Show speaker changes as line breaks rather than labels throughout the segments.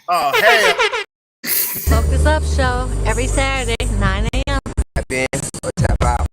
Oh, hell.
Focus Up Show every Saturday, 9 a.m.
Tap in or tap out.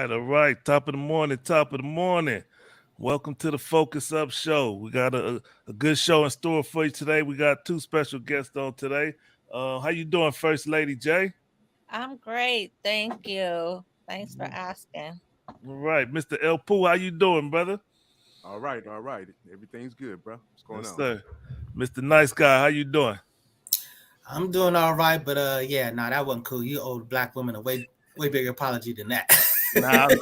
All right. Top of the morning. Welcome to the Focus Up Show. We got a good show in store for you today. We got two special guests on today. How you doing, First Lady J?
I'm great. Thank you. Thanks for asking.
All right. Mr. El Poo, how you doing, brother?
All right. Everything's good, bro. What's going
Yes,
on?
sir. Mr. Nice Guy, how you doing?
I'm doing all right, but that wasn't cool. You owe black women a way bigger apology than that.
Nah, we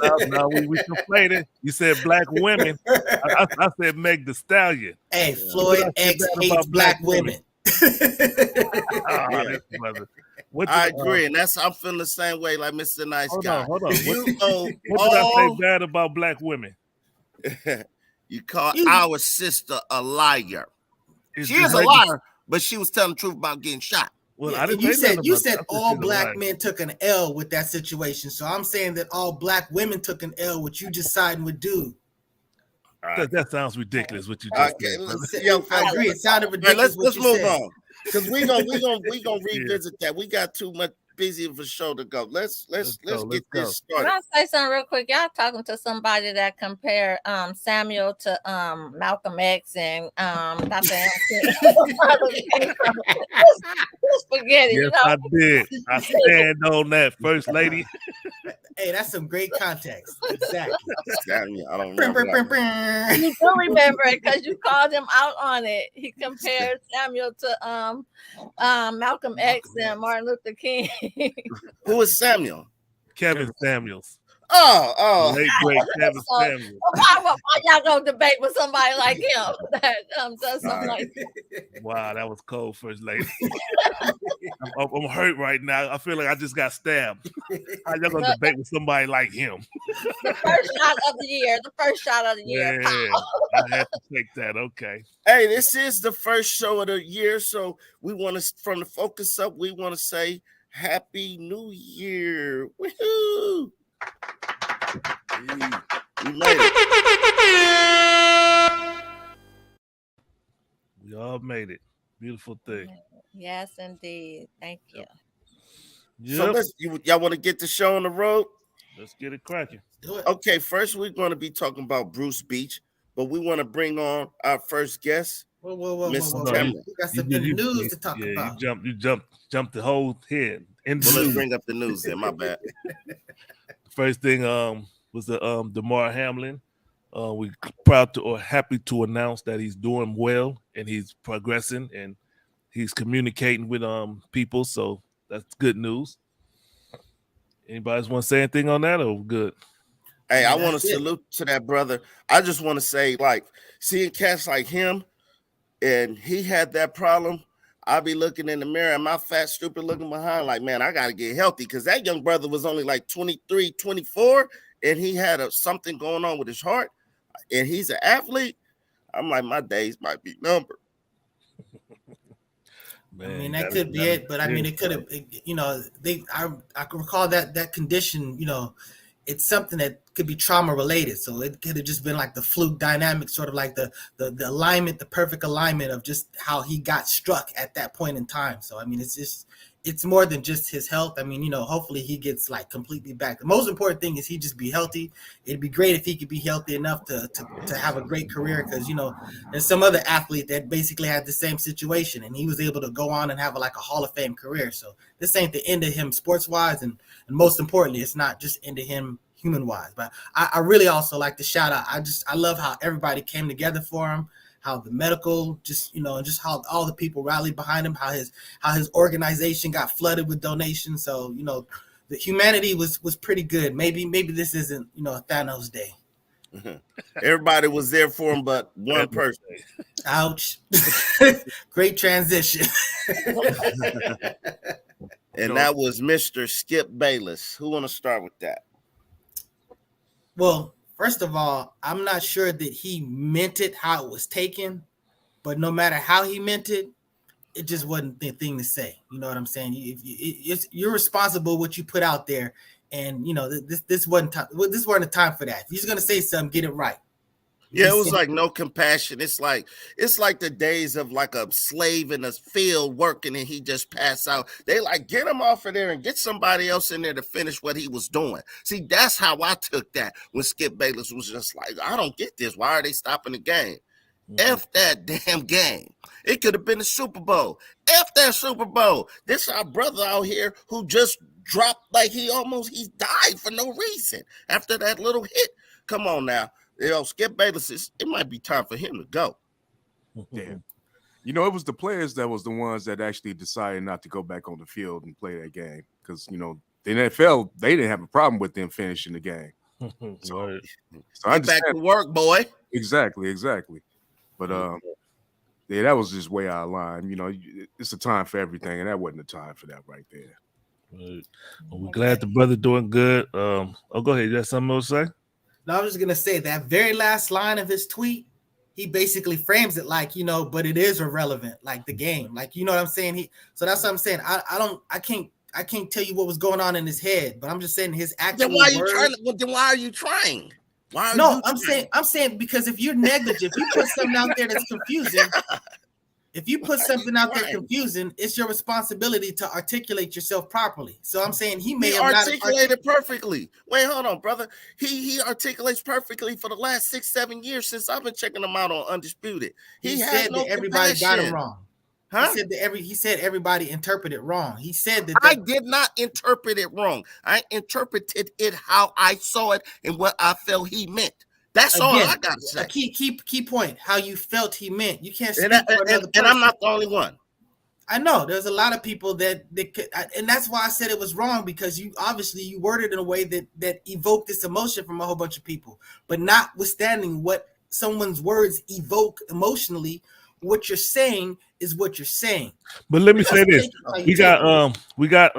conflated. You said black women. I said Meg the Stallion.
Hey, Floyd X hates black women.
This brother.
I agree, and I'm feeling the same way like Mr. Nice Guy.
Hold on.
What
did I say bad about black women?
You call our sister a liar. She is a liar, but she was telling the truth about getting shot.
Well,
yeah, you said all black men took an L with that situation. So I'm saying that all black women took an L, what you just siding with dude.
That sounds ridiculous. What you just said.
I agree. It sounded ridiculous.
Let's move on because we gonna revisit that. We got too much busy of a show to go. Let's get this started.
Can I say something real quick? Y'all talking to somebody that compared Samuel to Malcolm X and Dr. Just forget it.
Yes, I did. I stand on that, First Lady.
Hey, that's some great context. Exactly.
I don't remember.
You do remember it because you called him out on it. He compared Samuel to Malcolm X and Martin Luther King.
Who is Samuel?
Kevin Samuels.
Oh,
late great Kevin Samuels.
Why y'all gonna debate with somebody like him that does something like that?
Wow, that was cold, First Lady. I'm hurt right now. I feel like I just got stabbed. How y'all gonna debate with somebody like him?
The first shot of the year.
Yeah, I had to take that. Okay.
Hey, this is the first show of the year, so we want to, from the Focus Up, we want to say Happy New Year. Woohoo! We made it.
We all made it. Beautiful thing.
Yes, indeed. Thank you.
Yep.
So y'all want to get the show on the road?
Let's get it cracking.
Okay, first we're going to be talking about Bruce Beach, but we want to bring on our first guest.
Whoa.
Miss
We got some news to talk about.
You jumped the whole head.
Let's bring up the news then. My bad.
First thing was the Damar Hamlin. We proud to or happy to announce that he's doing well and he's progressing and he's communicating with people. So that's good news. Anybody want to say anything on that or good?
Hey, I want to salute to that brother. I just want to say, like, seeing cats like him, and he had that problem. I'll be looking in the mirror and my fat, stupid looking behind like, man, I got to get healthy because that young brother was only like 23, 24, and he had something going on with his heart, and he's an athlete. I'm like, my days might be numbered.
Man, I mean, that could be it, but I mean, it could have, I can recall that condition, it's something that could be trauma related. So it could have just been like the fluke dynamic, sort of like the alignment, the perfect alignment of just how he got struck at that point in time. So, I mean, it's more than just his health. I mean, hopefully he gets like completely back. The most important thing is he just be healthy. It'd be great if he could be healthy enough to have a great career. Cause there's some other athlete that basically had the same situation and he was able to go on and have a Hall of Fame career. So this ain't the end of him sports wise. And most importantly, it's not just into him human wise, but I really also like to shout out. I love how everybody came together for him, how the medical, just how all the people rallied behind him, how his organization got flooded with donations. So, the humanity was pretty good. Maybe this isn't, a Thanos day.
Everybody was there for him, but one person.
Ouch. Great transition.
And that was Mr. Skip Bayless. Who want to start with that?
Well, first of all, I'm not sure that he meant it how it was taken, but no matter how he meant it, it just wasn't the thing to say. You know what I'm saying? You're responsible what you put out there, and you know this wasn't time. This wasn't a time for that. If he's gonna say something, get it right.
Yeah, it was like no compassion. It's like the days of like a slave in a field working and he just passed out. They like get him off of there and get somebody else in there to finish what he was doing. See, that's how I took that when Skip Bayless was just like, I don't get this. Why are they stopping the game? F that damn game. It could have been the Super Bowl. F that Super Bowl. This our brother out here who just dropped like he died for no reason after that little hit. Come on now. You know, Skip Bayless, it might be time for him to go.
Yeah. You know, it was the players that was the ones that actually decided not to go back on the field and play that game. Because, you know, the NFL, they didn't have a problem with them finishing the game. So
I back to work, boy.
Exactly. But yeah, that was just way out of line. You know, it's a time for everything, and that wasn't a time for that right there.
Right. Well, we're glad the brother doing good. Go ahead. You got something else to say?
No, I was just gonna say that very last line of his tweet, he basically frames it like, you know, but it is irrelevant, like the game, like, you know what I'm saying. So that's what I'm saying. I can't tell you what was going on in his head, but I'm just saying his actual.
Then why are you trying?
I'm saying because if you're negligent, if you put something out there that's confusing. If you put something out there confusing, it's your responsibility to articulate yourself properly. So I'm saying he may have
articulated perfectly. Wait, hold on, brother. He articulates perfectly for the last 6-7 years since I've been checking him out on Undisputed.
He said that everybody got him wrong. Huh? He said everybody interpreted wrong. He said that
I did not interpret it wrong. I interpreted it how I saw it and what I felt he meant. That's all I gotta say.
A key point, how you felt he meant. You can't speak
for
another person.
And I'm not the only one.
I know there's a lot of people that could, and that's why I said it was wrong, because you worded it in a way that evoked this emotion from a whole bunch of people. But notwithstanding what someone's words evoke emotionally, what you're saying is what you're saying.
But let me say this: we got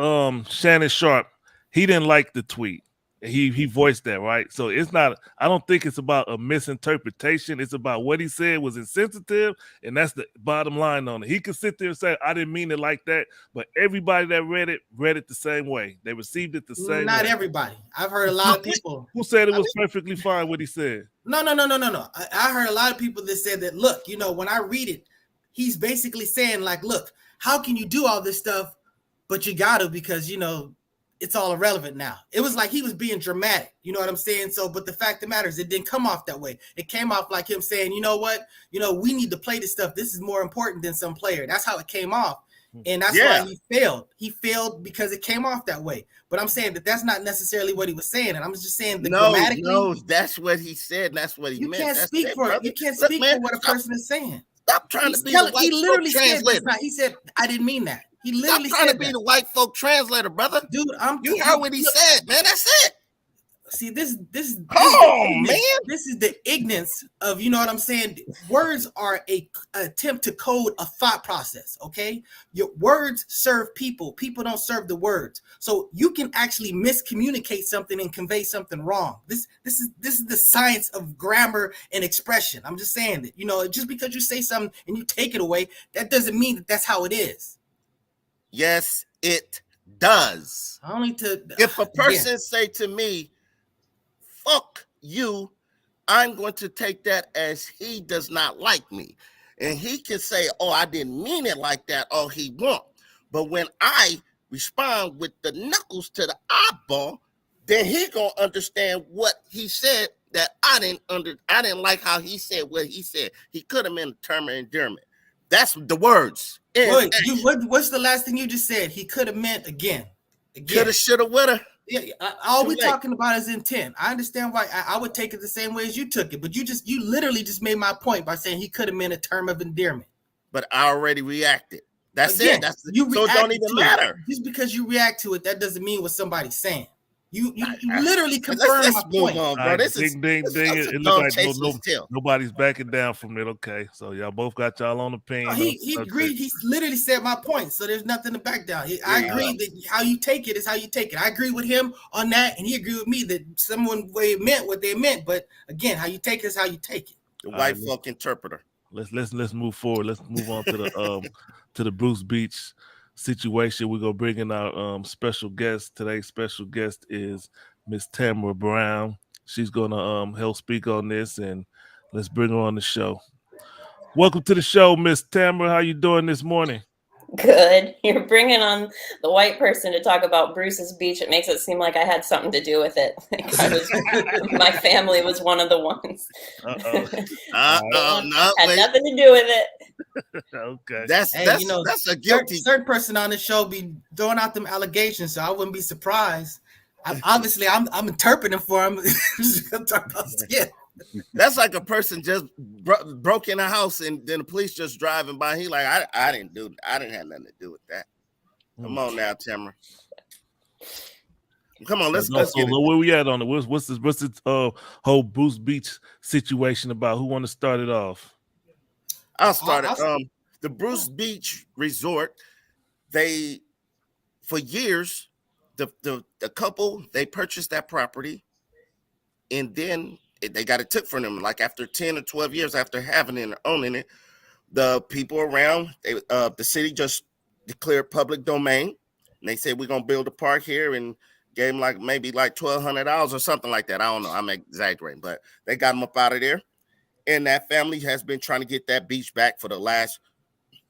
Shannon Sharp. He didn't like the tweet. He voiced that, right? So it's not, I don't think it's about a misinterpretation. It's about what he said was insensitive, and that's the bottom line on it. He could sit there and say, I didn't mean it like that, but everybody that read it the same way. They received it the same way.
Not everybody. I've heard a lot of people.
Who said it was perfectly fine what he said?
No. I heard a lot of people that said that, look, you know, when I read it, he's basically saying, like, look, how can you do all this stuff, but you got to, because, you know, it's all irrelevant now. It was like he was being dramatic, you know what I'm saying? So, but the fact of the matter is, it didn't come off that way. It came off like him saying, you know what, you know, we need to play this stuff. This is more important than some player. That's how it came off, and that's why he failed. He failed because it came off that way. But I'm saying that that's not necessarily what he was saying, and I'm just saying that grammatically. No,
that's what he said. And that's what he meant.
You can't speak for what a person is saying.
Stop trying to be the white folk translator.
He said, I didn't mean that. He literally
Stop trying to be the white folk translator, brother.
Dude,
you heard what he said, man. That's it.
See, this is the ignorance of, you know what I'm saying? Words are a attempt to code a thought process, okay? Your words serve people. People don't serve the words. So you can actually miscommunicate something and convey something wrong. This is the science of grammar and expression. I'm just saying that, you know, just because you say something and you take it away, that doesn't mean that that's how it is.
Yes, it does. If a person say to me, fuck you, I'm going to take that as he does not like me. And he can say, oh, I didn't mean it like that, all he want. But when I respond with the knuckles to the eyeball, then he gonna understand what he said that I didn't like how he said what he said. He could have meant a term of endearment. That's the words.
Wait, what's the last thing you just said? He could have meant again.
Coulda, shoulda, woulda.
Yeah, all we're talking about is intent. I understand why I would take it the same way as you took it, but you literally just made my point by saying he could have meant a term of endearment.
But I already reacted. That's it. So it don't even matter.
Just because you react to it, that doesn't mean what somebody's saying. You literally confirmed my
move
point.
on, bro.
Right,
This is
ding, ding, ding.
this is
It
a
look
dog
like
chasing his tail.
nobody's backing down from it. Okay, so y'all both got y'all own opinion.
He agreed. He literally said my point. So there's nothing to back down. I agree that how you take it is how you take it. I agree with him on that, and he agreed with me that someone way meant what they meant. But again, how you take it is how you take it.
The white folk interpreter.
Let's move forward. Let's move on to the Bruce Beach situation. We're gonna bring in our special guest. Today's special guest is Miss Tamara Brown. She's gonna help speak on this, and let's bring her on the show. Welcome to the show, Miss Tamara. How you doing this morning?
Good. You're bringing on the white person to talk about Bruce's Beach. It makes it seem like I had something to do with it. My family was one of the ones.
No,
had nothing to do with it.
Okay.
That's a guilty.
Certain person on the show be throwing out them allegations, so I wouldn't be surprised. I'm interpreting for him.
That's like a person just broke in a house and then the police just driving by. He like, I didn't have nothing to do with that. Come on now, Tamara. Come on, let's get it.
Where we at on it? What's this whole Bruce Beach situation about? Who want to start it off?
I'll start it. The Bruce Beach Resort, for years, the couple, they purchased that property, and then they got it took from them. Like after 10 or 12 years after having it and owning it, the people around, the city just declared public domain. And they said, we're going to build a park here, and gave them maybe $1,200 or something like that. I don't know. I'm exaggerating, but they got them up out of there. And that family has been trying to get that beach back for the last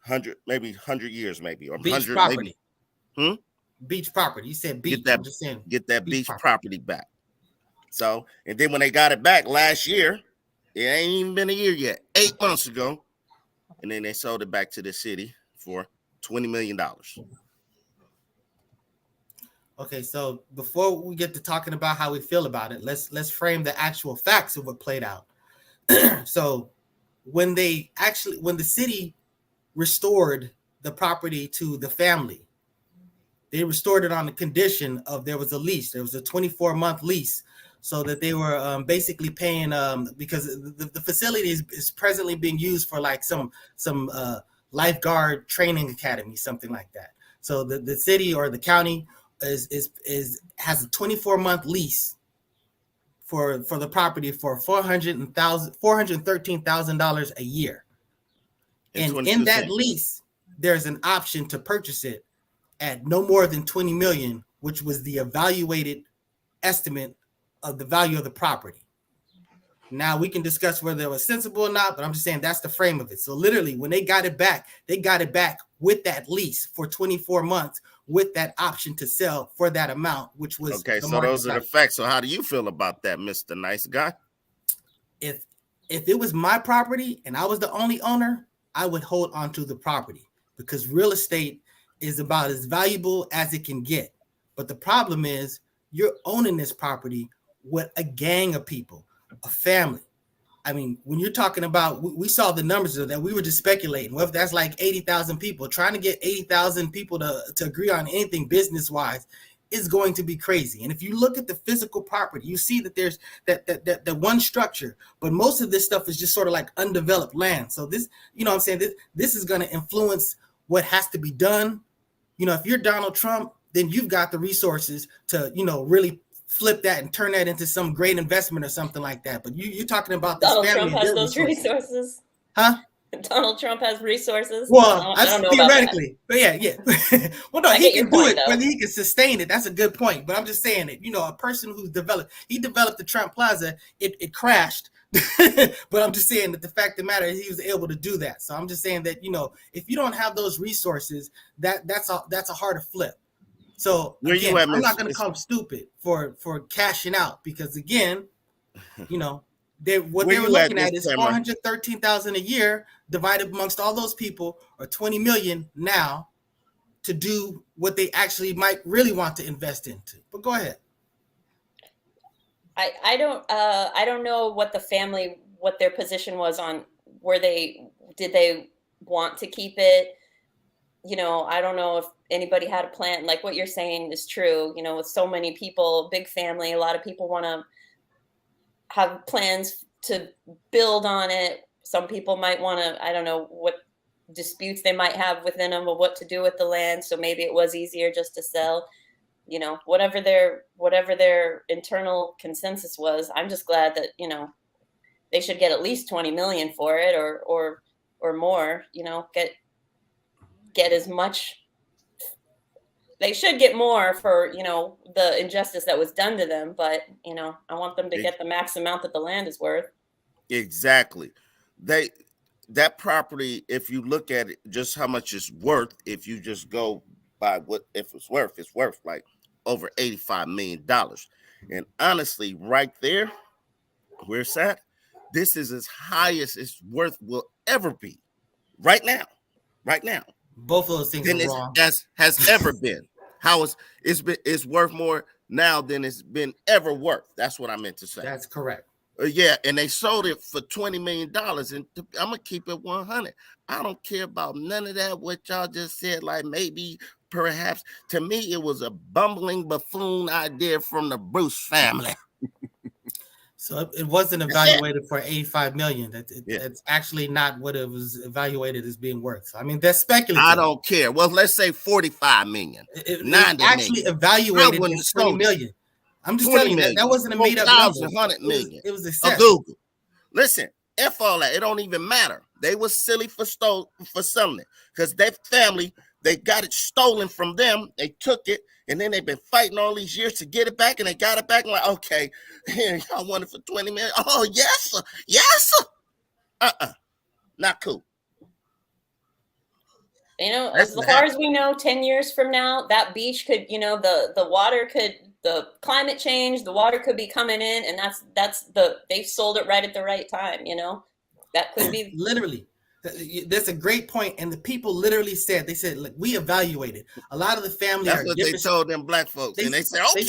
100 years, maybe, or
beach
100
property.
maybe.
Beach property. You said beach.
Get that beach property back. So, and then when they got it back last year, it ain't even been a year yet, 8 months ago, and then they sold it back to the city for $20 million.
Okay, so before we get to talking about how we feel about it, let's frame the actual facts of what played out. So when the city restored the property to the family, they restored it on the condition of there was a lease. There was a 24-month lease, so that they were basically paying because the facility is presently being used for some lifeguard training academy, something like that. So the city or the county has a 24-month lease for the property for $413,000 a year. And in that lease, there's an option to purchase it at no more than $20 million, which was the evaluated estimate of the value of the property. Now we can discuss whether it was sensible or not, but I'm just saying that's the frame of it. So literally, when they got it back with that lease for 24 months with that option to sell for that amount, which was
okay. So those are the facts. So how do you feel about that, Mr. Nice Guy?
If it was my property and I was the only owner, I would hold on to the property because real estate is about as valuable as it can get. But the problem is you're owning this property with a gang of people, a family. I mean, when you're talking about, we saw the numbers of that. We were just speculating. Well, if that's like 80,000 people, trying to get 80,000 people to agree on anything business-wise is going to be crazy. And if you look at the physical property, you see that there's that one structure, but most of this stuff is just sort of like undeveloped land. So this, what I'm saying, this is going to influence what has to be done. If you're Donald Trump, then you've got the resources to, really flip that and turn that into some great investment or something like that. But you're talking about this
Donald
family.
Trump has those resources.
Huh?
Donald Trump has resources.
Well,
I don't know
theoretically, but yeah. Well, no, he can do it.
Though.
Whether he can sustain it, that's a good point. But I'm just saying that, a person who's developed the Trump Plaza, it crashed. But I'm just saying that the fact of the matter is he was able to do that. So I'm just saying that, if you don't have those resources, that's a harder flip. So again, I'm not going to call him stupid for cashing out because again, what they were looking at is $413,000 a year divided amongst all those people, or $20 million now to do what they actually might really want to invest into. But go ahead.
I don't know what the family, what their position was on did they want to keep it? I don't know if anybody had a plan, like what you're saying is true, you know, with so many people, big family, a lot of people want to have plans to build on it. Some people might want to, I don't know what disputes they might have within them of what to do with the land. So maybe it was easier just to sell, you know, whatever their internal consensus was. I'm just glad that, you know, they should get at least 20 million for it or more, you know, get as much. They should get more for, you know, the injustice that was done to them, but, you know, I want them to get the max amount that the land is worth.
Exactly. That property, if you look at it, just how much it's worth, if you just go by what if it's worth like over $85 million. And honestly, right there, where it's at, this is as high as its worth will ever be. Right now.
Both of those things
Than
are
it
wrong.
has ever been. It's worth more now than it's been ever worth. That's what I meant to say.
That's correct.
Yeah, and they sold it for $20 million. And I'm gonna keep it 100. I don't care about none of that. What y'all just said, like maybe, perhaps. To me, it was a bumbling buffoon idea from the Bruce family.
So it wasn't evaluated for 85 million. That's actually not what it was evaluated as being worth. So, I mean, that's speculative.
I don't care. Well, let's say 45 million.
It actually evaluated as 20 million. I'm just telling you that wasn't a made up number.
100 million.
It was a
Google. Listen, F all that. It don't even matter. They was silly for selling it because their family, they got it stolen from them. They took it, and then they've been fighting all these years to get it back, and they got it back. And like, okay, here, y'all want it for 20 million. Oh, yes, sir. Yes, sir. Not cool.
You know, as far as we know, 10 years from now, that beach could, you know, the water could, the climate change, the water could be coming in, and they've sold it right at the right time, you know? That could be
literally. That's a great point. And the people literally said, they said, look, we evaluated. A lot of the family
That's what they told them black folks. And they said, okay.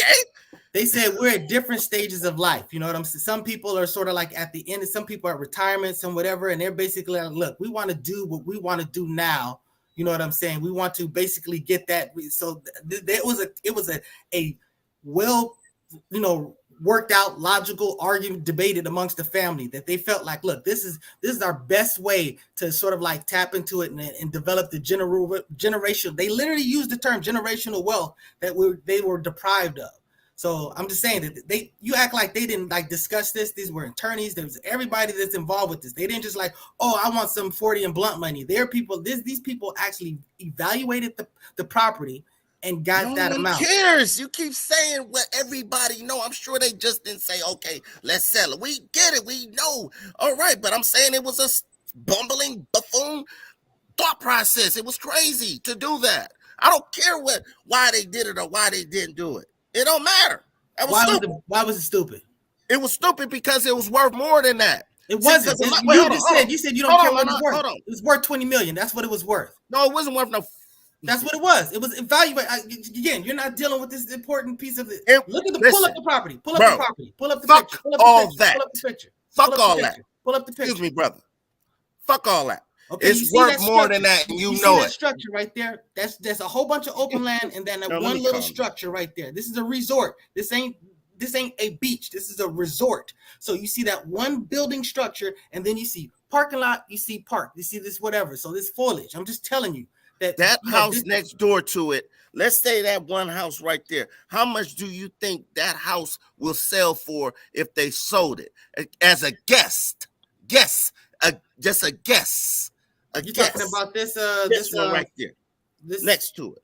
They said we're at different stages of life. You know what I'm saying? Some people are sort of like at the end, and some people are at retirement, some whatever, and they're basically like, look, we want to do what we want to do now. You know what I'm saying? We want to basically get that. So it was a well, you know, worked out, logical argument debated amongst the family that they felt like, look, this is our best way to sort of like tap into it and develop the generational. They literally used the term generational wealth that they were deprived of. So I'm just saying that you act like they didn't like discuss this. These were attorneys. There was everybody that's involved with this. They didn't just like, oh, I want some 40 and blunt money. These people actually evaluated the property and got that amount.
Who cares? You keep saying what everybody know. I'm sure they just didn't say, okay, let's sell it. We get it. We know. All right. But I'm saying it was a bumbling buffoon thought process. It was crazy to do that. I don't care why they did it or why they didn't do it. It don't matter.
Why was it stupid?
It was stupid because it was worth more than that.
It wasn't. You said you don't care what it's worth. It was worth 20 million. That's what it was worth.
No, it wasn't worth no.
That's what it was. It was evaluated. Again, you're not dealing with this important piece of it. Pull up the property. Pull up the property. Pull up the picture. Pull up the picture.
Fuck all that.
Pull up the picture.
Excuse me, brother. Fuck all that.
Okay,
it's worth more than that, and you know
that structure right there. There's a whole bunch of open land, and then one little structure right there. This is a resort. This ain't a beach. This is a resort. So you see that one building structure, and then you see parking lot. You see park. You see this whatever. So this foliage. I'm just telling you that
house next door to it. Let's say that one house right there. How much do you think that house will sell for if they sold it? As a guest, just a guess.
You talking about this
one right there, next to it?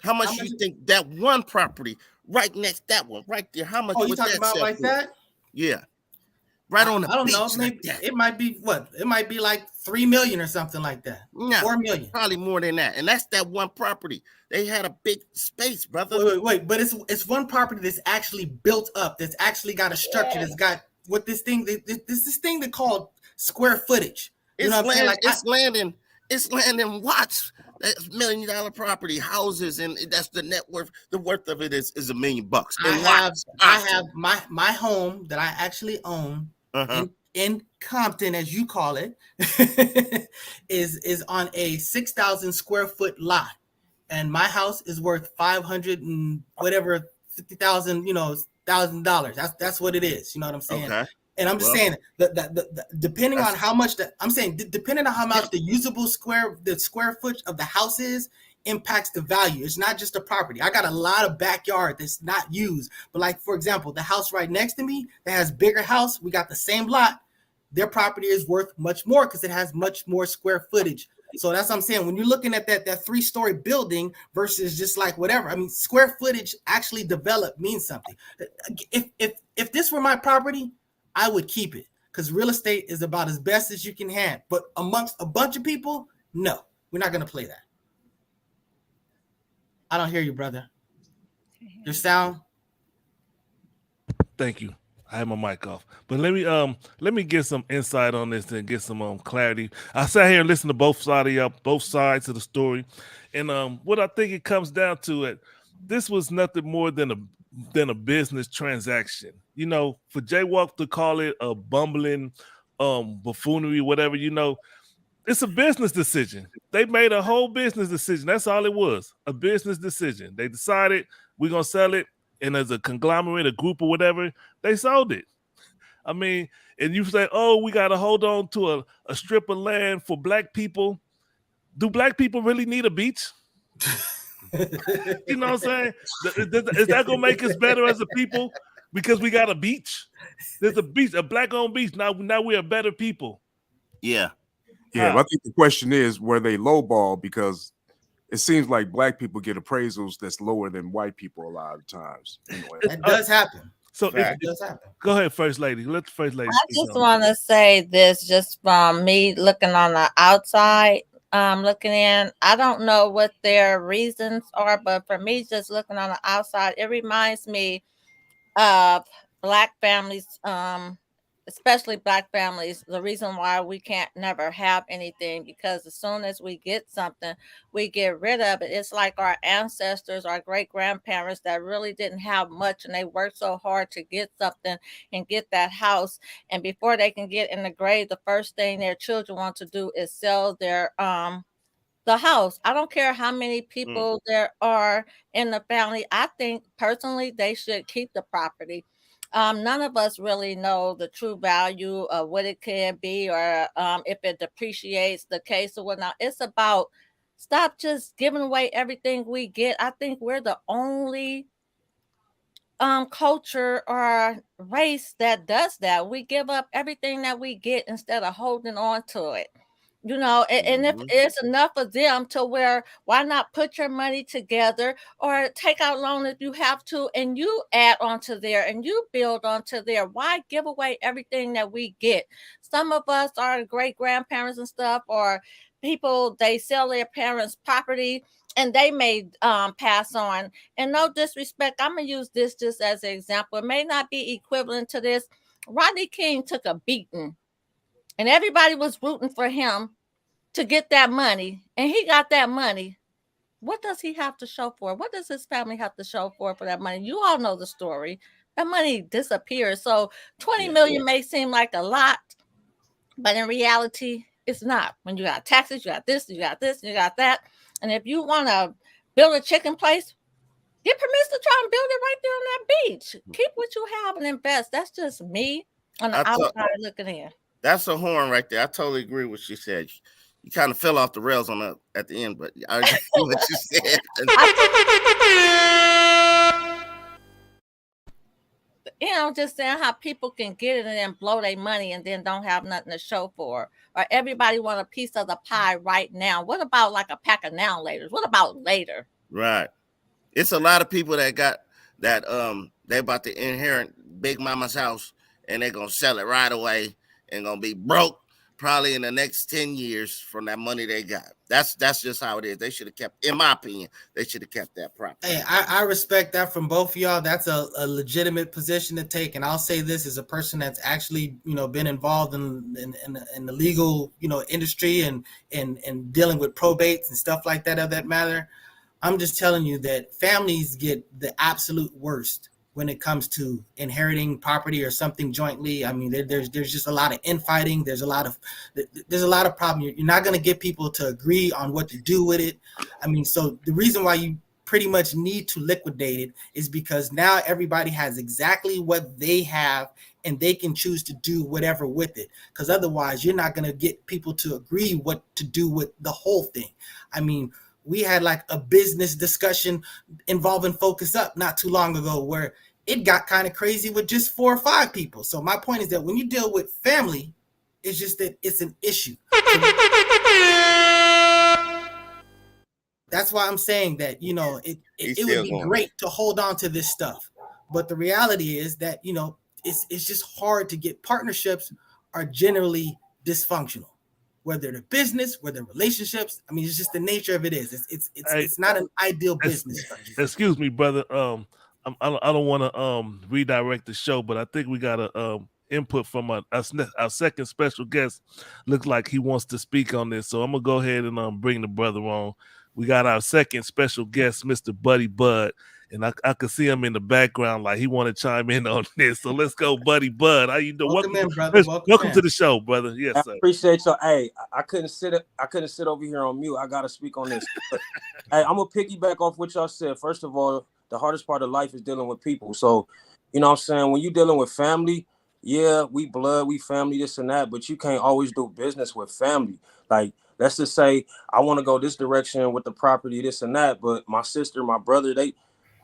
How much you think that one property right next that one right there? How much?
Oh, you talking about like that?
Yeah, right on the.
I don't
beach
know. Maybe it might be what? It might be like 3 million or something like that.
No,
4 million,
probably more than that. And that's that one property. They had a big space, brother.
Wait, but it's one property that's actually built up. That's actually got a structure. That's got what this thing. This thing they called square footage. You know what I'm saying? Like
it's land in Watts. That's $1 million property, houses, and that's the net worth. The worth of it is $1 million bucks.
I have my home that I actually own in Compton, as you call it, is on a 6,000 square foot lot. and my house is worth 500 and whatever 50,000, $1,000. That's what it is. You know what I'm saying?
Okay.
And I'm just saying that depending on how much depending on how much the usable square foot of the house is impacts the value. It's not just a property. I got a lot of backyard that's not used, but like for example, the house right next to me that has bigger house, we got the same lot. Their property is worth much more because it has much more square footage. So that's what I'm saying. When you're looking at that 3-story building versus just like whatever, I mean, square footage actually developed means something. If this were my property, I would keep it because real estate is about as best as you can have. But amongst a bunch of people, no, we're not going to play that. I don't hear you, brother. Your sound.
Thank you. I have my mic off, but let me get some insight on this and get some clarity. I sat here and listened to both sides of the story, and what I think it comes down to this was nothing more than a business transaction. You know, for Jaywalk to call it a bumbling buffoonery, whatever, it's a business decision. They made a whole business decision. That's all it was, a business decision. They decided we're gonna sell it. And as a conglomerate, a group or whatever, they sold it. I mean, and you say, oh, we got to hold on to a strip of land for black people. Do black people really need a beach? You know what I'm saying? Is that going to make us better as a people because we got a beach? There's a beach, a black-owned beach. Now we're a better people.
Yeah.
Yeah, but I think the question is, were they lowball? Because it seems like black people get appraisals that's lower than white people a lot of times.
That does happen.
So
it does happen.
Go ahead, First Lady. Let the First Lady.
I just want to say this, just from me looking on the outside, looking in. I don't know what their reasons are, but for me, just looking on the outside, it reminds me of black families, especially black families, the reason why we can't never have anything, because as soon as we get something, we get rid of it. It's like our ancestors, our great grandparents that really didn't have much, and they worked so hard to get something and get that house. And before they can get in the grave, the first thing their children want to do is sell their the house. I don't care how many people there are in the family. I think personally they should keep the property. None of us really know the true value of what it can be, or if it depreciates the case or whatnot. It's about stop just giving away everything we get. I think we're the only culture or race that does that. We give up everything that we get instead of holding on to it. And if it's enough of them to where, why not put your money together or take out loan if you have to, and you add onto there and you build onto there. Why give away everything that we get? Some of us are great grandparents and stuff, or people, they sell their parents' property and they may pass on. And no disrespect, I'm going to use this just as an example. It may not be equivalent to this. Rodney King took a beating and everybody was rooting for him to get that money, and he got that money. What does he have to show for? What does his family have to show for that money? You all know the story. That money disappears. So 20 million may seem like a lot, but in reality, it's not. When you got taxes, you got this, you got this, you got that. And if you want to build a chicken place, get permission to try and build it right there on that beach. Keep what you have and invest. That's just me on the outside looking in.
That's a horn right there. I totally agree with what she said. You kind of fell off the rails at the end, but I agree with what you said.
Just saying how people can get it and then blow their money and then don't have nothing to show for. Or everybody want a piece of the pie right now. What about like a pack of now laters? What about later?
Right. It's a lot of people that got that they about to inherit Big Mama's house and they're gonna sell it right away and gonna be broke probably in the next 10 years from that money they got. That's just how it is. They should have kept, in my opinion, they should have kept that property.
Hey, I respect that from both of y'all. That's a legitimate position to take. And I'll say this as a person that's actually, been involved in the legal, industry and dealing with probates and stuff like that of that matter. I'm just telling you that families get the absolute worst when it comes to inheriting property or something jointly. I mean, there's just a lot of infighting. There's a lot of problem. You're not going to get people to agree on what to do with it. I mean, so the reason why you pretty much need to liquidate it is because now everybody has exactly what they have and they can choose to do whatever with it. Because otherwise, you're not going to get people to agree what to do with the whole thing. I mean, we had like a business discussion involving Focus Up not too long ago where it got kind of crazy with just 4 or 5 people. So my point is that when you deal with family, it's just that it's an issue. That's why I'm saying that, you know, it would be great to hold on to this stuff. But the reality is that, you know, it's just hard to get. Partnerships are generally dysfunctional, whether they're business, whether relationships. I mean, it's just the nature of it is. It's not an ideal business.
Excuse me, brother. I don't want to redirect the show, but I think we got a input from our second special guest. Looks like he wants to speak on this, so I'm gonna go ahead and bring the brother on. We got our second special guest, Mr. Buddy Bud, and I can see him in the background like he want to chime in on this. So let's go, Buddy Bud. How you doing?
Welcome in, brother.
Welcome to the show, brother. Yes, sir.
I appreciate you. Hey, I couldn't sit over here on mute. I gotta speak on this. Hey, I'm gonna piggyback off what y'all said. First of all, the hardest part of life is dealing with people. So, you know what I'm saying? When you're dealing with family, yeah, we blood, we family, this and that, but you can't always do business with family. Like, let's just say I want to go this direction with the property, this and that, but my sister, my brother, they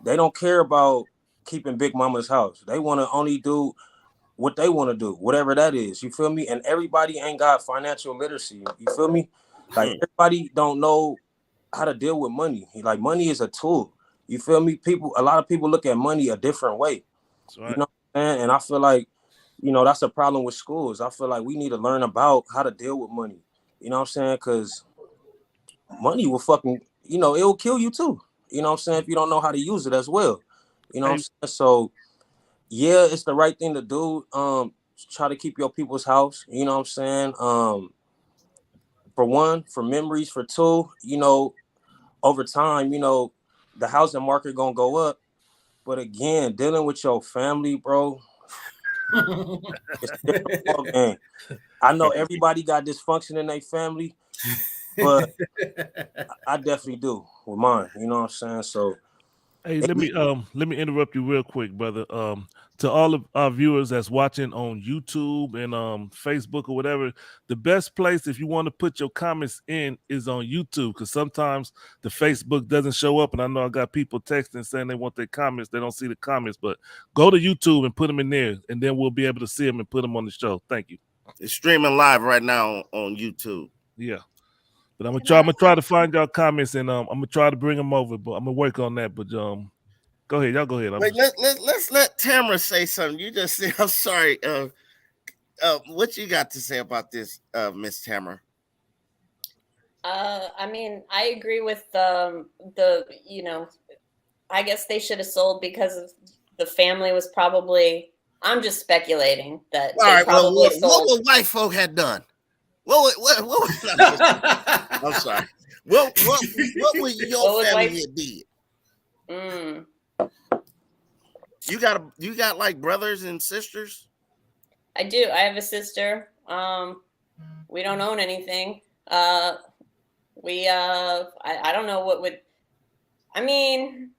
don't care about keeping Big Mama's house. They want to only do what they want to do, whatever that is. You feel me? And everybody ain't got financial literacy. You feel me? Like, everybody don't know how to deal with money. Like, money is a tool. You feel me? A lot of people look at money a different way. That's right. You know what I'm saying? And I feel like, you know, that's a problem with schools. I feel like we need to learn about how to deal with money. You know what I'm saying? Because money will fucking, you know, it will kill you too. You know what I'm saying? If you don't know how to use it as well. You know what I'm saying? So, yeah, it's the right thing to do. Try to keep your people's house. You know what I'm saying? For one, for memories. For two, you know, over time, you know, the housing market gonna go up. But again, dealing with your family, bro, it's a different ballgame. I know everybody got dysfunction in their family, but I definitely do with mine. You know what I'm saying? So,
hey, let me interrupt you real quick, brother. To all of our viewers that's watching on YouTube and Facebook or whatever, the best place if you want to put your comments in is on YouTube, because sometimes the Facebook doesn't show up, and I know I got people texting saying they want their comments, they don't see the comments, but go to YouTube and put them in there, and then we'll be able to see them and put them on the show. Thank you.
It's streaming live right now on YouTube.
Yeah. But I'm gonna try to find y'all comments, and I'm gonna try to bring them over, but I'm gonna work on that. But go ahead, y'all go ahead.
Wait, let's let Tamara say something. You just say, I'm sorry. What you got to say about this, Miss Tamara?
I mean, I agree with you know, I guess they should have sold because of the family was probably. I'm just speculating that.
All right. Well, what would white folk had done? What I'm sorry. What would your family have did? You got like brothers and sisters?
I do. I have a sister. We don't own anything. I don't know what would. I mean,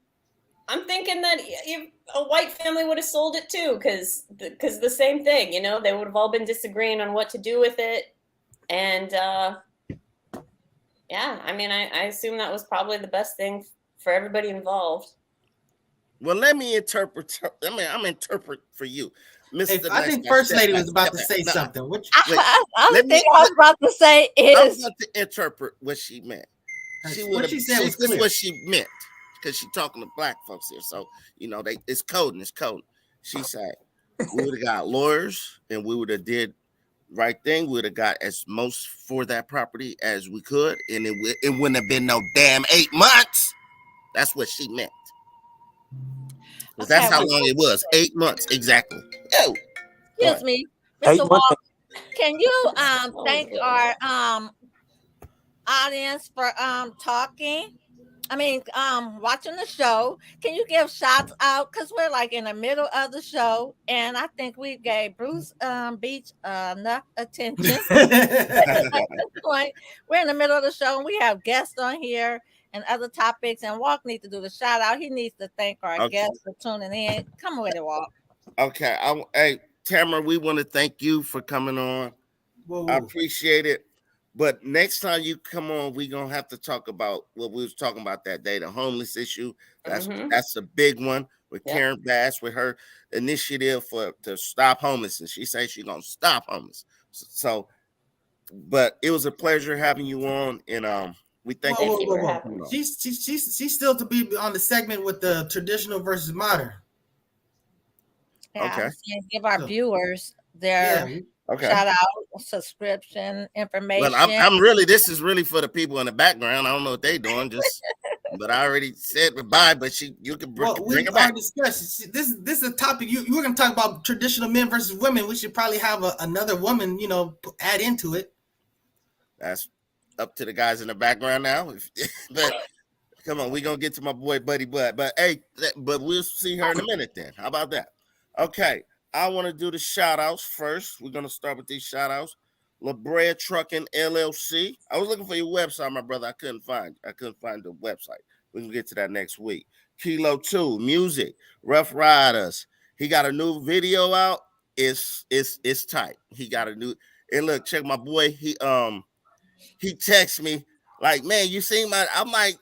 I'm thinking that if a white family would have sold it too, because the same thing, you know, they would have all been disagreeing on what to do with it. And yeah, I mean, I assume that was probably the best thing for everybody involved.
Well, let me interpret. I'm interpret for you, Mr.
I think First Lady was about to say something.
I was about to say is
I was about to interpret what she meant.
What she said was clear.
What she meant, because she's talking to black folks here. So you know, it's coding. She said we would have got lawyers and we would have did right thing. We would have got as most for that property as we could, and it wouldn't have been no damn 8 months. That's what she meant. Okay, that's how long it was. 8 months exactly. Oh,
excuse me, Mr. Wall. Can you thank our audience for talking? watching the show. Can you give shots out? Because we're like in the middle of the show, and I think we gave Bruce Beach enough attention. At this point, we're in the middle of the show, and we have guests on here and other topics. And Walk needs to do the shout out. He needs to thank our
Okay.
guests for tuning in. Come with it, Walk.
Okay. Hey, Tamara, we want to thank you for coming on.
Whoa,
I
whoa.
appreciate it. But next time you come on, we're gonna have to talk about what we was talking about that day, the homeless issue. That's a big one with
Yeah.
Karen Bass with her initiative to stop homelessness. She says she's gonna stop homeless. So, but it was a pleasure having you on, and we thank
Whoa,
you.
whoa,
you
whoa,
for
whoa.
having
me.
She's still to be on the segment with the traditional versus modern.
Yeah,
Okay.
I'm saying give our
So,
viewers
yeah,
their
Okay.
shout out, subscription
Well,
information.
I'm really. This is really for the people in the background. I don't know what they doing. But I already said goodbye. But you can bring
we
her
are
back.
discussing this is a topic you were going to talk about traditional men versus women. We should probably have another woman, add into it.
That's up to the guys in the background now. But come on, we gonna get to my boy Buddy Bud. But hey, but we'll see her in a minute then. How about that? Okay, I want to do the shout outs first. We're gonna start with these shout outs. La Brea Trucking LLC. I was looking for your website, my brother. I couldn't find the website. We can get to that next week. Kilo 2 Music, Rough Riders. He got a new video out. It's tight. He got a new, and look, check my boy. He texts me like, man, you seen my, I'm like,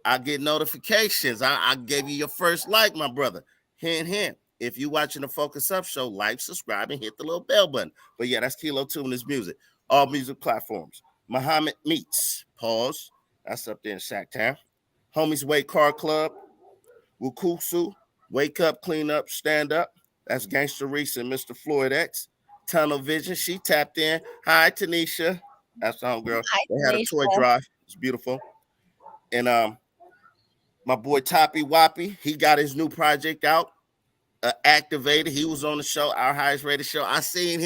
I get notifications. I gave you your first like, my brother. Hint, hint. If you watching the Focus Up show, like, subscribe, and hit the little bell button. But yeah, that's Kilo 2 in his music. All music platforms. Muhammad Meets. Pause. That's up there in Sacktown. Homies Wake Car Club. Wukusu. Wake Up, Clean Up, Stand Up. That's Gangster Reese and Mr. Floyd X. Tunnel Vision. She tapped in. Hi, Tanisha. That's the homegirl.
Hi,
They had a toy
Tanisha.
drive. It's beautiful. And my boy Toppy Woppy, he got his new project out. Activated. He was on the show, our highest rated show. I seen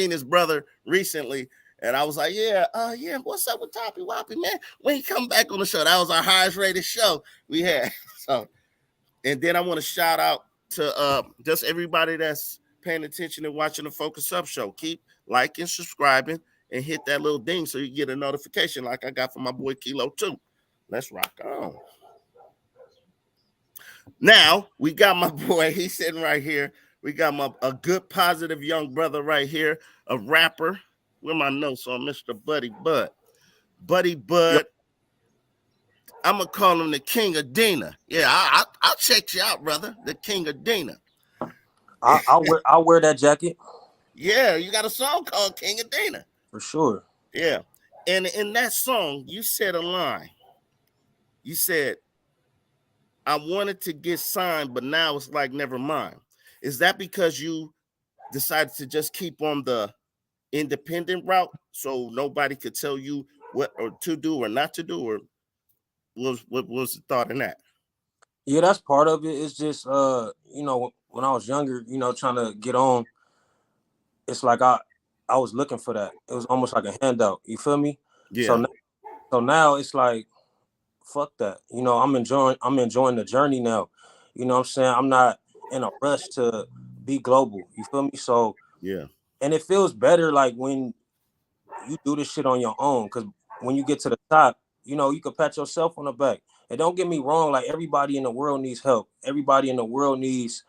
his brother recently, and I was like, yeah, what's up with Toppy Woppy, man? When he come back on the show, that was our highest rated show we had. So, and then I want to shout out to just everybody that's paying attention and watching the Focus Up show. Keep liking, subscribing, and hit that little ding so you get a notification like I got from my boy Kilo 2. Let's rock on. Now we got my boy. He's sitting right here. We got a good, positive young brother right here, a rapper. Where my notes on Mr. Buddy Bud? Buddy Bud. Yep. I'm gonna call him the King of Dina. Yeah, I'll check you out, brother. The King of Dina.
I'll wear that jacket.
Yeah, you got a song called King of Dina.
For sure.
Yeah. And in that song, you said a line. You said, I wanted to get signed, but now it's like, never mind. Is that because you decided to just keep on the independent route so nobody could tell you what or to do or not to do? Or what was the thought in that?
Yeah, that's part of it. It's just, when I was younger, trying to get on, it's like I was looking for that. It was almost like a handout. You feel me?
Yeah.
So now it's like, fuck that. I'm enjoying the journey now. You know what I'm saying? I'm not in a rush to be global. You feel me? So
yeah.
And it feels better like when you do this shit on your own, because when you get to the top, you can pat yourself on the back. And don't get me wrong, like everybody in the world needs help. Everybody in the world needs,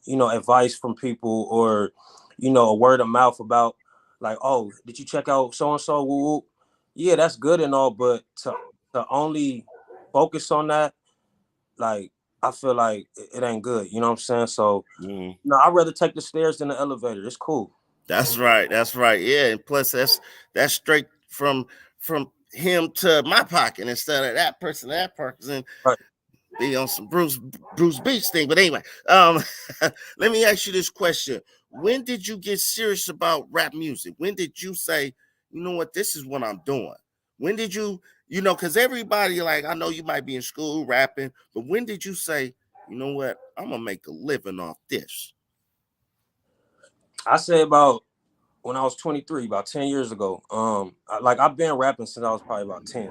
advice from people or, a word of mouth about like, oh, did you check out so-and-so? Woo woo. Yeah, that's good and all, but to only focus on that, like, I feel like it ain't good. You know what I'm saying? So, I'd rather take the stairs than the elevator. It's cool.
That's right. That's right. Yeah. And plus that's straight from him to my pocket instead of that person to that person.
Right.
Be on some Bruce Beach thing. But anyway, let me ask you this question. When did you get serious about rap music? When did you say, you know what, this is what I'm doing? When did you, because everybody, like, I know you might be in school rapping, but when did you say, you know what, I'm gonna make a living off this?
I say about when I was 23, about 10 years ago. I've been rapping since I was probably about 10.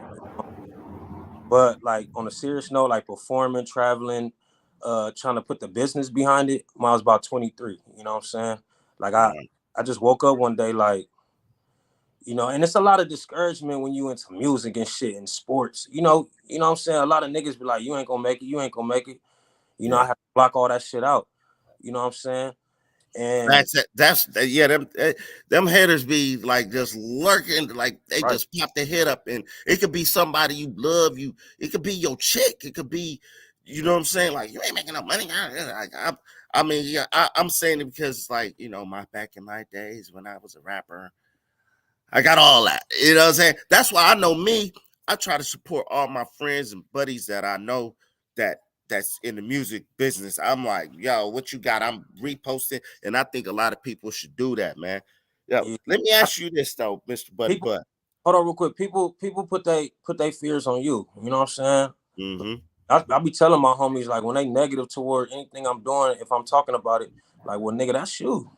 But like on a serious note, like performing, traveling, trying to put the business behind it, when I was about 23. You know what I'm saying? Like I just woke up one day like, you know, and it's a lot of discouragement when you into music and shit and sports. You know what I'm saying? A lot of niggas be like, you ain't gonna make it, you ain't gonna make it. You know, I have to block all that shit out. You know what I'm saying? And
them haters be like just lurking, like they
right.
just pop their head up, and it could be somebody you love, it could be your chick, it could be, you know what I'm saying, like you ain't making no money. I mean, yeah, I'm saying it because, like, you know, back in my days when I was a rapper, I got all that. You know what I'm saying? That's why I know me. I try to support all my friends and buddies that I know that's in the music business. I'm like, yo, what you got? I'm reposting, and I think a lot of people should do that, man. Yo,
Yeah.
let me ask you this though, Mr. Buddy
People,
Butt.
hold on real quick. People put they fears on you. You know what I'm saying?
Mm-hmm.
I be telling my homies, like, when they negative toward anything I'm doing, if I'm talking about it, like, well, nigga, that's you.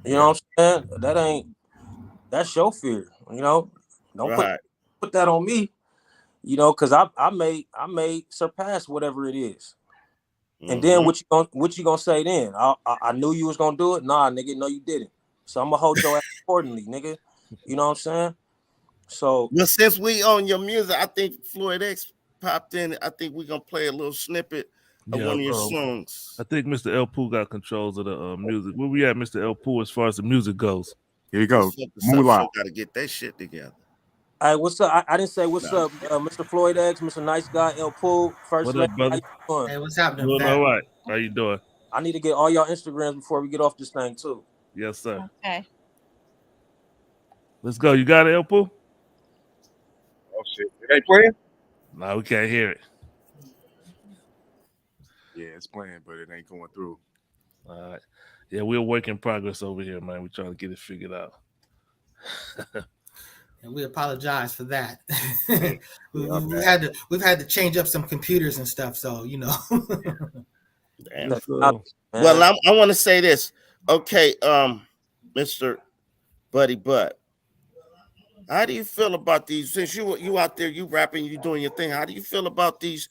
You know what I'm saying? That's your fear. You know, don't
Right.
put that on me. You know, because I may surpass whatever it is. And then what you gonna say then? I knew you was gonna do it. Nah, nigga, no, you didn't. So I'm gonna hold your ass accordingly, nigga. You know what I'm saying? So
Well, since we on your music, I think Floyd X popped in. I think we're gonna play a little snippet of one of your songs.
I think Mr. El Poo got controls of the music. Where we at, Mr. El Poo, as far as the music goes?
Here you go.
Moolah got to get that shit together.
Hey, what's up? I didn't say what's up, Mr. Floyd X, Mr. Nice Guy, El Pool, First
What
Lady.
up, brother?
How you doing?
Hey, what's happening,
Doing
fam?
all right. How you doing?
I need to get all y'all Instagrams before we get off this thing too.
Yes, sir.
Okay.
Let's go. You got it, El Poo?
Oh shit, it ain't playing.
No, we can't hear it.
Yeah, it's playing, but it ain't going through.
All right. Yeah, we're a work in progress over here, man. We're trying to get it figured out.
And we apologize for that. We've had to change up some computers and stuff, so you know.
Well, I want to say this. Okay, Mr. Buddy Butt, how do you feel about these? Since you out there, you rapping, you doing your thing. How do you feel about these?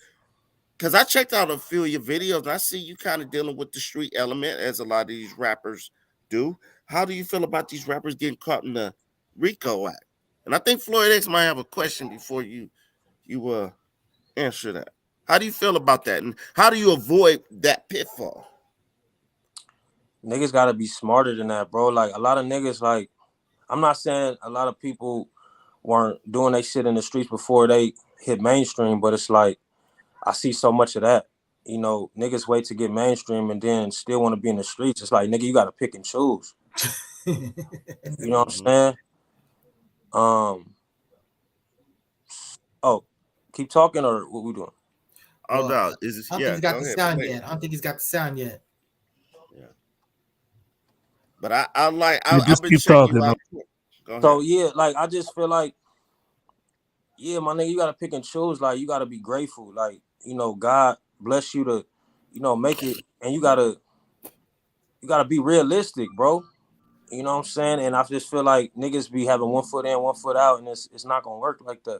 Because I checked out a few of your videos, and I see you kind of dealing with the street element, as a lot of these rappers do. How do you feel about these rappers getting caught in the RICO Act? And I think Floyd X might have a question before you answer that. How do you feel about that, and how do you avoid that pitfall?
Niggas gotta be smarter than that, bro. Like a lot of niggas, like, I'm not saying a lot of people weren't doing their shit in the streets before they hit mainstream, but it's like I see so much of that. You know, niggas wait to get mainstream and then still want to be in the streets. It's like, nigga, you gotta pick and choose. You know what I'm saying? Oh, keep talking, or what we doing?
Oh, no,
I don't think he's got the sound yet. I don't think he's got the sound yet.
Yeah. But I've been
keep
checking
talking.
you out.
So yeah, like I just feel like, yeah, my nigga, you gotta pick and choose. Like you gotta be grateful. Like, you know, God bless you to, you know, make it, and you gotta be realistic, bro. You know what I'm saying? And I just feel like niggas be having one foot in, one foot out, and it's not gonna work like that.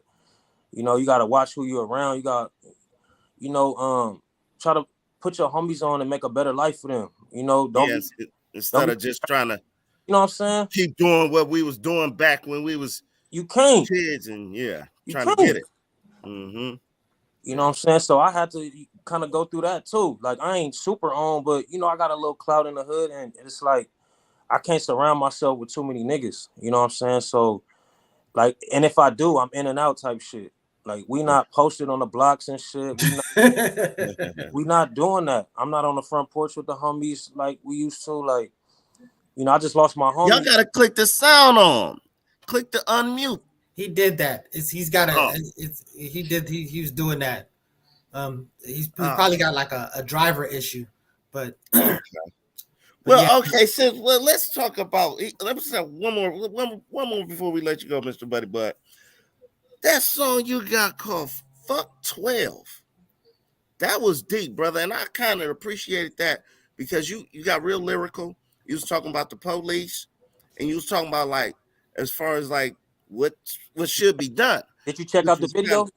You know, you gotta watch who you're around. You got, you know, try to put your homies on and make a better life for them. You know,
instead of just trying to,
you know what I'm saying,
keep doing what we was doing back when we was kids, and trying to get it. Mm-hmm.
You know what I'm saying? So I had to kind of go through that too. Like I ain't super on, but you know, I got a little clout in the hood, and it's like I can't surround myself with too many niggas. You know what I'm saying? So like, and if I do, I'm in and out type shit. Like we not posted on the blocks and shit. We not doing that. I'm not on the front porch with the homies like we used to. Like, you know, I just lost my homie.
Y'all gotta click the sound on. Click the unmute.
He did that. He's got a. He was doing that. He's probably got like a driver issue, but.
Okay. Okay. So let's talk about. Let's say one more before we let you go, Mr. Buddy. But that song you got called "Fuck 12," that was deep, brother, and I kind of appreciated that because you got real lyrical. You was talking about the police, and you was talking about like as far as like what should be done.
Did you check out the video?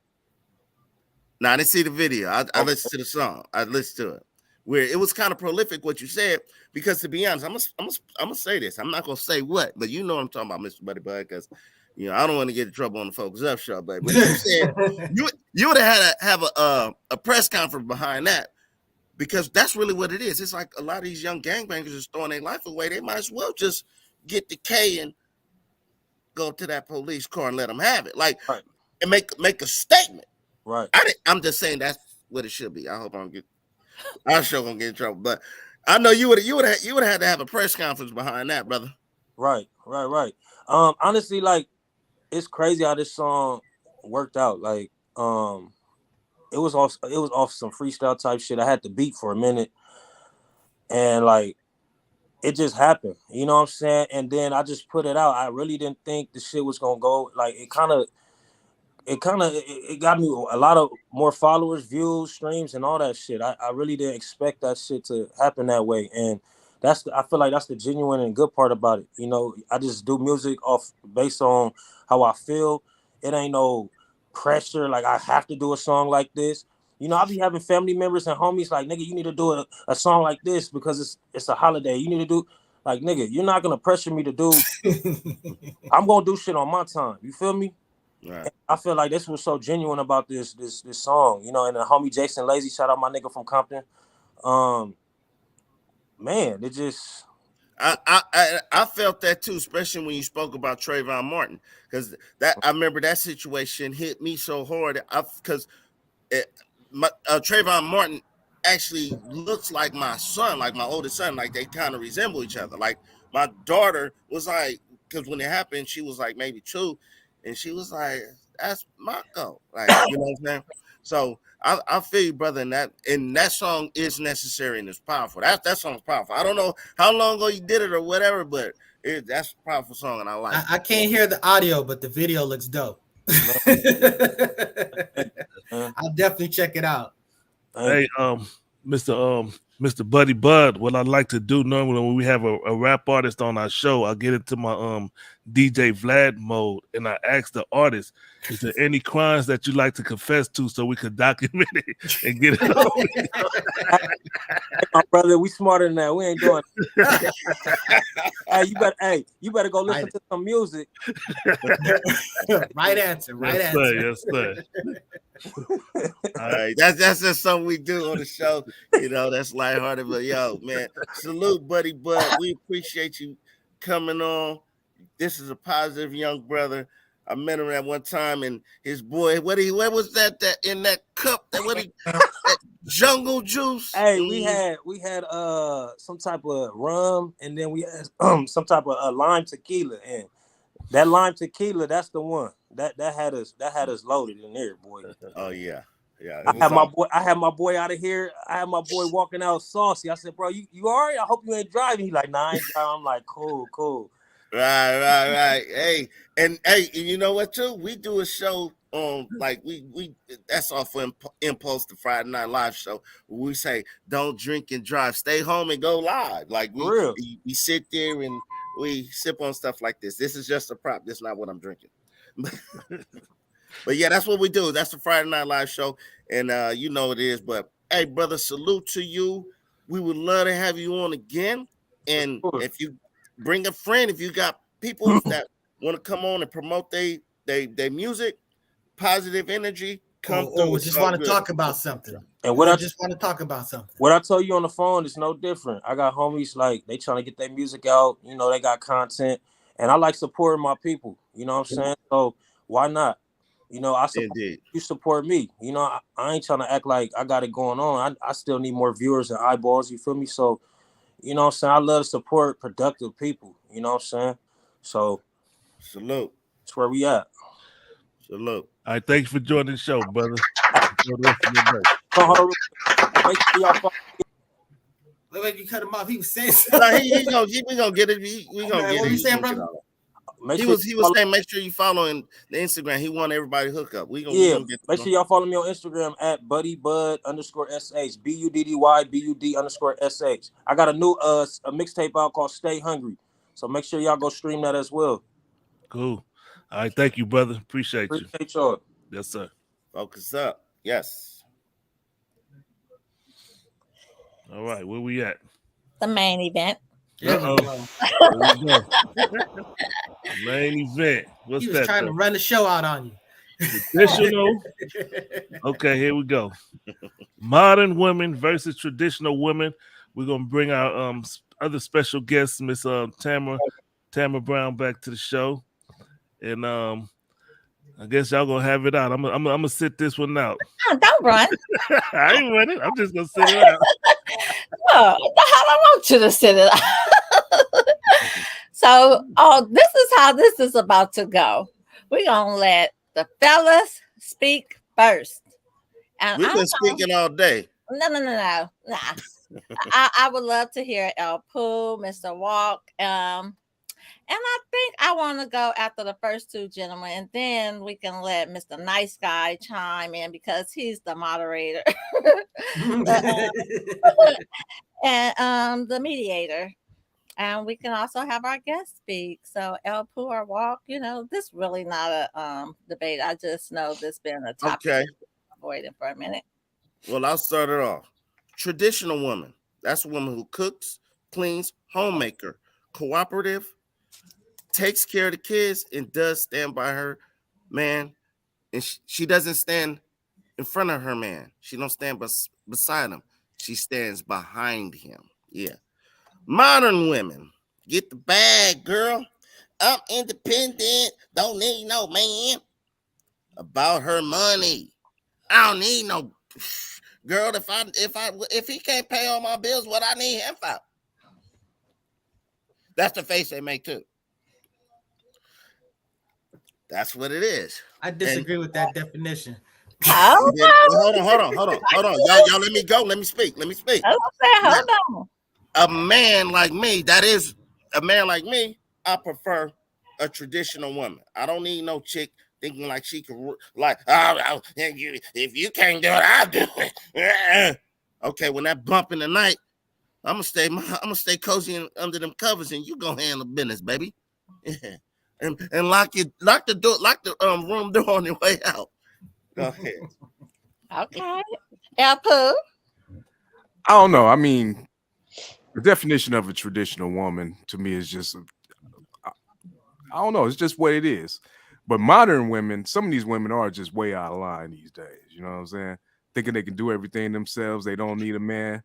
No, I didn't see the video. I
Okay.
listened to the song. I listened to it. Where it was kind of prolific what you said, because to be honest, I'm gonna say this. I'm not gonna say what, but you know what I'm talking about, Mr. Buddy Bud, because I don't want to get in trouble on the Focus Up show. But what you said, you would have had to have a press conference behind that, because that's really what it is. It's like a lot of these young gangbangers is throwing their life away. They might as well just get the K and go to that police car and let them have it, like,
Right.
and make a statement.
Right.
I'm just saying that's what it should be. I hope I don't get. I'm sure gonna get in trouble, but I know you would have had to have a press conference behind that, brother.
Right. Honestly, like, it's crazy how this song worked out. Like, it was off some freestyle type shit. I had the beat for a minute, and like, it just happened. You know what I'm saying? And then I just put it out. I really didn't think the shit was gonna go. Like, it got me a lot of more followers, views, streams, and all that shit. I really didn't expect that shit to happen that way. And I feel like that's the genuine and good part about it. I just do music based on how I feel. It ain't no pressure, like I have to do a song like this. I be having family members and homies like, nigga, you need to do a song like this because it's a holiday. You need to do, like, nigga, you're not gonna pressure me to do. I'm gonna do shit on my time. You feel me?
Right.
I feel like this was so genuine about this song, and the homie Jason Lazy, shout out my nigga from Compton. Man, it just
I felt that too, especially when you spoke about Trayvon Martin, because I remember that situation hit me so hard. Because Trayvon Martin actually looks like my son, like my oldest son, like they kind of resemble each other. Like my daughter was like, because when it happened, she was like maybe 2. And she was like, "That's Marco," like, you know what I'm saying. So I feel you, brother. And that song is necessary and it's powerful. That song's powerful. I don't know how long ago you did it or whatever, but that's a powerful song and I like it.
I can't hear the audio, but the video looks dope. I'll definitely check it out.
Hey, Mr. Buddy Bud, what I like to do normally when we have a rap artist on our show, I get into my DJ Vlad mode and I ask the artist, is there any crimes that you like to confess to so we could document it and get it over?
My brother, we smarter than that. We ain't doing it. You better go listen to some music.
Right answer.
Yes, sir.
All right, that's just something we do on the show. That's lighthearted. But yo, man, salute, Buddy Bud. We appreciate you coming on. This is a positive young brother. I met him at one time, and his boy, what was that in that cup? That jungle juice?
Hey, we had some type of rum, and then we had some type of lime tequila, and that lime tequila, that's the one that had us loaded in there, boy.
Oh yeah. Yeah,
I had my boy out of here. I had my boy walking out saucy. I said, "Bro, you all right? I hope you ain't driving." He like, "Nah, I ain't driving." I'm like, "Cool."
Right. Hey, you know what too? We do a show on like we that's off of Impulse, the Friday Night Live show. Where we say, "Don't drink and drive. Stay home and go live." Like we sit there and we sip on stuff like this. This is just a prop. This is not what I'm drinking. But yeah, that's what we do. That's the Friday Night Live show, and you know it is. But hey, brother, salute to you. We would love to have you on again. And if you bring a friend, if you got people that want to come on and promote their music, positive energy, come through.
Or just want to talk about something.
And
what I just want to talk about something.
What I told you on the phone is no different. I got homies like they trying to get their music out. They got content, and I like supporting my people. You know what I'm saying? So why not? I support you, support me. I ain't trying to act like I got it going on. I still need more viewers and eyeballs. You feel me? So, what I'm saying? I love to support productive people. You know what I'm saying? So,
salute.
That's where we at.
Salute.
All right, thanks for joining the show, brother.
Make sure y'all look like you cut him off. He was saying something.
We gonna get it. We gonna get it.
What you saying, brother?
He was saying make sure you follow the Instagram. He want everybody to hook up. We gonna get
make sure y'all follow me on Instagram at BuddyBud_SH BUDDYBUD_SH. I got a new a mixtape out called Stay Hungry. So make sure y'all go stream that as well.
Cool. All right, thank you, brother. Appreciate you.
Appreciate y'all.
Yes, sir.
Focus up. Yes.
All right, where we at?
The main event.
There we
Uh-oh.
go.
There we go. Main event. What's
He was
that?
trying to run the show out on you.
Traditional. Okay, here we go. Modern women versus traditional women. We're gonna bring our other special guest, Miss Tamara Brown, back to the show, and I guess y'all gonna have it out. I'm gonna sit this one out.
Oh, don't run.
I ain't running. I'm just gonna sit it out.
Oh, the hell I want you to sit it out. So, this is how this is about to go. We're gonna let the fellas speak first. And
We've been speaking all day.
No. Nah. I would love to hear El Pooh, Mr. Walk. And I think I want to go after the first two gentlemen, and then we can let Mr. Nice Guy chime in because he's the moderator and the mediator. And we can also have our guest speak. So El Pooh or Walk, this really not a debate. I just know this been a topic.
Okay.
Avoiding for a minute.
Well, I'll start it off. Traditional woman. That's a woman who cooks, cleans, homemaker, cooperative, takes care of the kids, and does stand by her man. And she doesn't stand in front of her man. She don't stand beside him. She stands behind him. Yeah. Modern women. Get the bag, girl. I'm independent. Don't need no man. About her money. I don't need no girl. If he can't pay all my bills, what I need him for? That's the face they make too. That's what it is.
I disagree with that definition.
Hold on. Y'all let me go. Let me speak.
Hold on.
A man like me, I prefer a traditional woman. I don't need no chick thinking like she can, like, if you can't do it, I'll do it. Okay, when that bump in the night, I'm gonna stay cozy under them covers, and you go handle business, baby. And lock the room door on your way out. Go ahead.
Okay. El Pooh.
I don't know. I mean, the definition of a traditional woman to me is just, I don't know. It's just what it is. But modern women, some of these women are just way out of line these days. You know what I'm saying? Thinking they can do everything themselves. They don't need a man.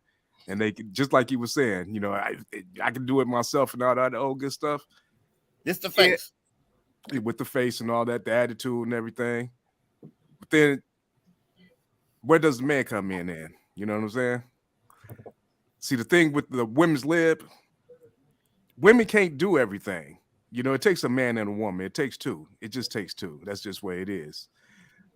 And they can, just like he was saying, I can do it myself and all that old good stuff.
It's the face.
Yeah, with the face and all that, the attitude and everything. But then where does the man come in then? You know what I'm saying? See, the thing with the women's lib, women can't do everything. It takes a man and a woman. It takes two. It just takes two. That's just the way it is.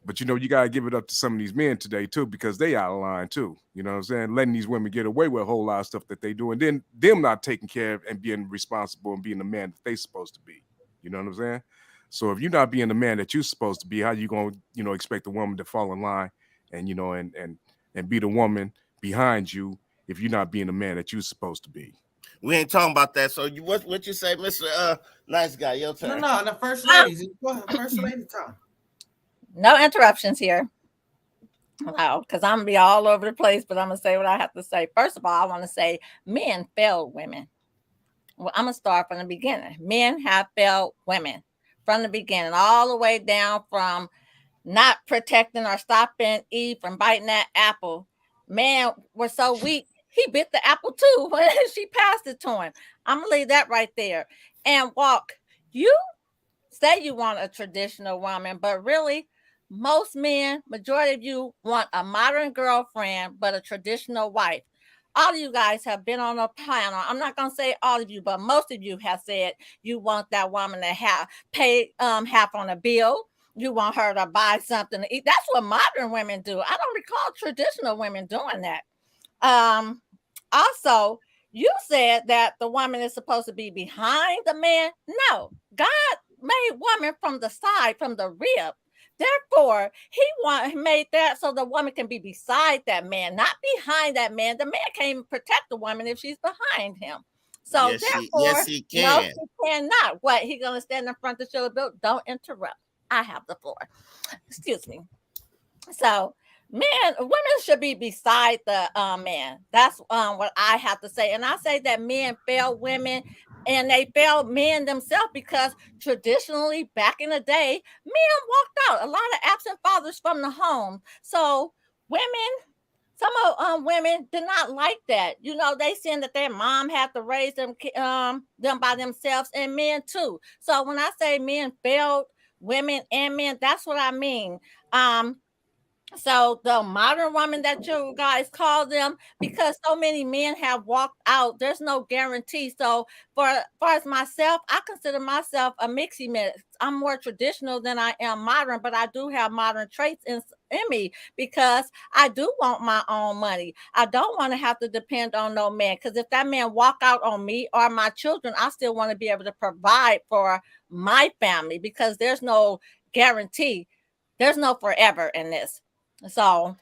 But, you got to give it up to some of these men today, too, because they out of line, too. You know what I'm saying? Letting these women get away with a whole lot of stuff that they do. And then them not taking care of and being responsible and being the man that they supposed to be. You know what I'm saying? So if you're not being the man that you're supposed to be, how you going to, expect a woman to fall in line and, and be the woman behind you if you're not being the man that you're supposed to be?
We ain't talking about that. So what you say, Mr. Nice Guy? Your turn.
No, the first ladies. First lady time.
No interruptions here. No, because I'm gonna be all over the place, but I'm gonna say what I have to say. First of all, I want to say men failed women. Well, I'm gonna start from the beginning. Men have failed women from the beginning, all the way down from not protecting or stopping Eve from biting that apple. Man was so weak, he bit the apple too when she passed it to him. I'm gonna leave that right there. And Walk, you say you want a traditional woman, but really, most men, majority of you, want a modern girlfriend, but a traditional wife. All of you guys have been on a panel. I'm not going to say all of you, but most of you have said you want that woman to pay half on a bill. You want her to buy something to eat. That's what modern women do. I don't recall traditional women doing that. Also, you said that the woman is supposed to be behind the man. No, God made woman from the side, from the rib. Therefore, he made that so the woman can be beside that man, not behind that man. The man can't even protect the woman if she's behind him. So
yes, he can.
No, he cannot. What? He gonna stand in front of the show? Don't interrupt. I have the floor. Excuse me. So women should be beside the man. That's what I have to say. And I say that men fail women and they fail men themselves because traditionally back in the day, men walked out. A lot of absent fathers from the home. So women, some of women did not like that. You know, they saying that their mom had to raise them by themselves, and men too. So when I say men failed women and men, that's what I mean. So the modern woman that you guys call them, because so many men have walked out, there's no guarantee. So for far as myself, I consider myself a mixy mix. I'm more traditional than I am modern, but I do have modern traits in me because I do want my own money. I don't want to have to depend on no man, because if that man walk out on me or my children, I still want to be able to provide for my family, because there's no guarantee. There's no forever in this. So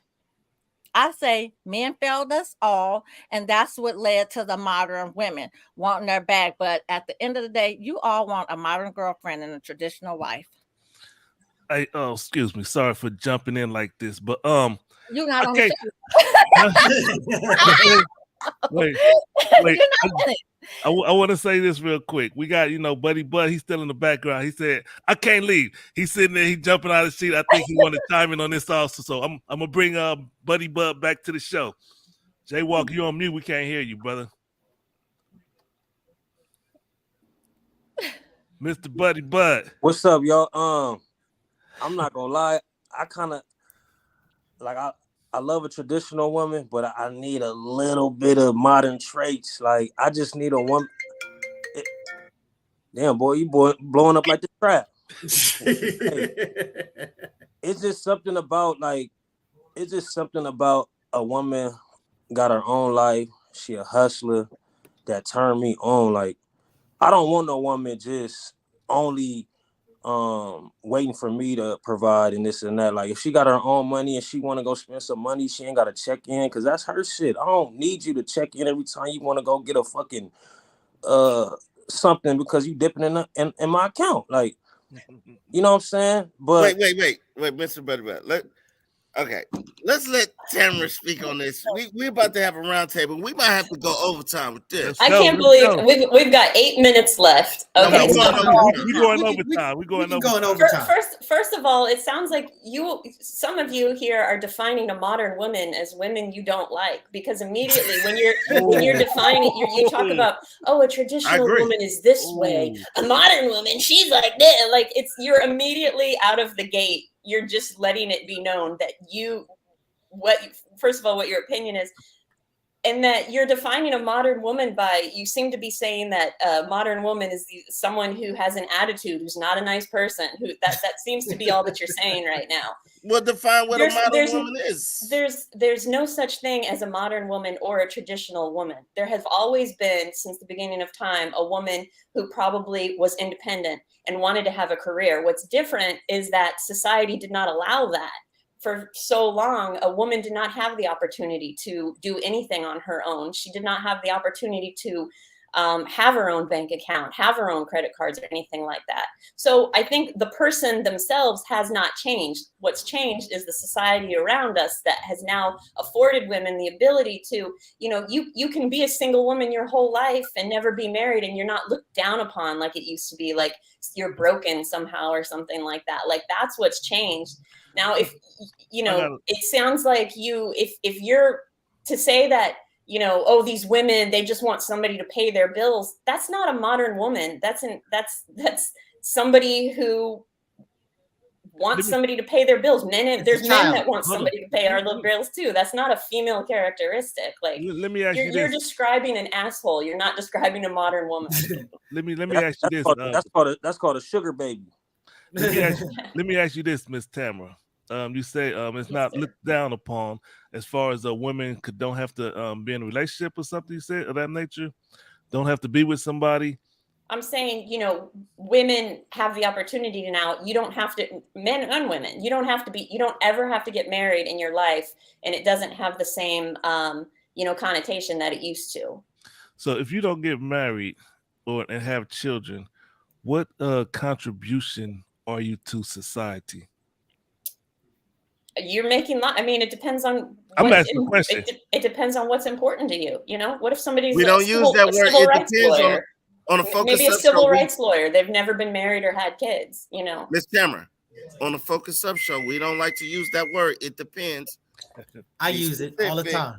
I say men failed us all, and that's what led to the modern women wanting their bag. But at the end of the day, you all want a modern girlfriend and a traditional wife.
Excuse me, sorry for jumping in like this, but
You're not
okay.
on the
wait.
You're not in it.
I want to say this real quick. We got, Buddy Bud. He's still in the background. He said, I can't leave. He's sitting there. He's jumping out of the seat. I think he wanted to chime in on this also. So I'm going to bring Buddy Bud back to the show. Jay Walker, you on mute. We can't hear you, brother. Mr. Buddy Bud.
What's up, y'all? I'm not going to lie. I kind of, like, I love a traditional woman, but I need a little bit of modern traits. Like, I just need a woman. Damn, boy, you blowing up like the trap. Hey, it's just something about a woman got her own life. She a hustler that turned me on. Like, I don't want no woman just only waiting for me to provide and this and that. Like, if she got her own money and she want to go spend some money, she ain't got to check in, because that's her shit. I don't need you to check in every time you want to go get a fucking something because you dipping in my account. Like, you know what I'm saying? But
wait, Mr. Buddy. Okay, let's let Tamara speak on this. We're about to have a round table. We might have to go overtime with this.
I can't believe we've got 8 minutes left. Okay,
we're going overtime. We're going
overtime.
First of all, it sounds like some of you here are defining a modern woman as women you don't like, because immediately when you're defining it, you talk about, a traditional woman is this way, a modern woman, she's like this. Like, you're immediately out of the gate. You're just letting it be known that first of all, what your opinion is, and that you're defining a modern woman by, you seem to be saying that a modern woman is someone who has an attitude, who's not a nice person, that seems to be all that you're saying right now.
Well, define what a modern woman is.
There's no such thing as a modern woman or a traditional woman. There have always been, since the beginning of time, a woman who probably was independent and wanted to have a career. What's different is that society did not allow that. For so long, a woman did not have the opportunity to do anything on her own. She did not have the opportunity to have her own bank account, have her own credit cards, or anything like that. So I think the person themselves has not changed. What's changed is the society around us that has now afforded women the ability to, you can be a single woman your whole life and never be married, and you're not looked down upon like it used to be, like you're broken somehow or something like that. Like, that's what's changed. Now, if, it sounds like if you're to say that, these women, they just want somebody to pay their bills, that's not a modern woman. That's somebody who wants somebody to pay their bills. There's men that want somebody to pay our bills too. That's not a female characteristic. Like,
let me ask you this.
You're describing an asshole. You're not describing a modern woman.
let me ask you this.
That's called a sugar baby.
Let me ask you this, Miss Tamara. You say it's not looked down upon as far as women don't have to be in a relationship or something, you said, of that nature? Don't have to be with somebody?
I'm saying, women have the opportunity now. You don't have to, men and women, you don't ever have to get married in your life, and it doesn't have the same, connotation that it used to.
So if you don't get married and have children, what contribution are you to society?
You're making. I mean, it depends on.
I'm asking a question.
It depends on what's important to you. You know, what if somebody's
We don't use that word.
civil
It
rights
depends
lawyer?
on a Focus
Maybe a
Up
civil
show.
rights lawyer. They've never been married or had kids. You know,
Miss Cameron, on the Focus Up show, we don't like to use that word. It depends.
I use it all the time.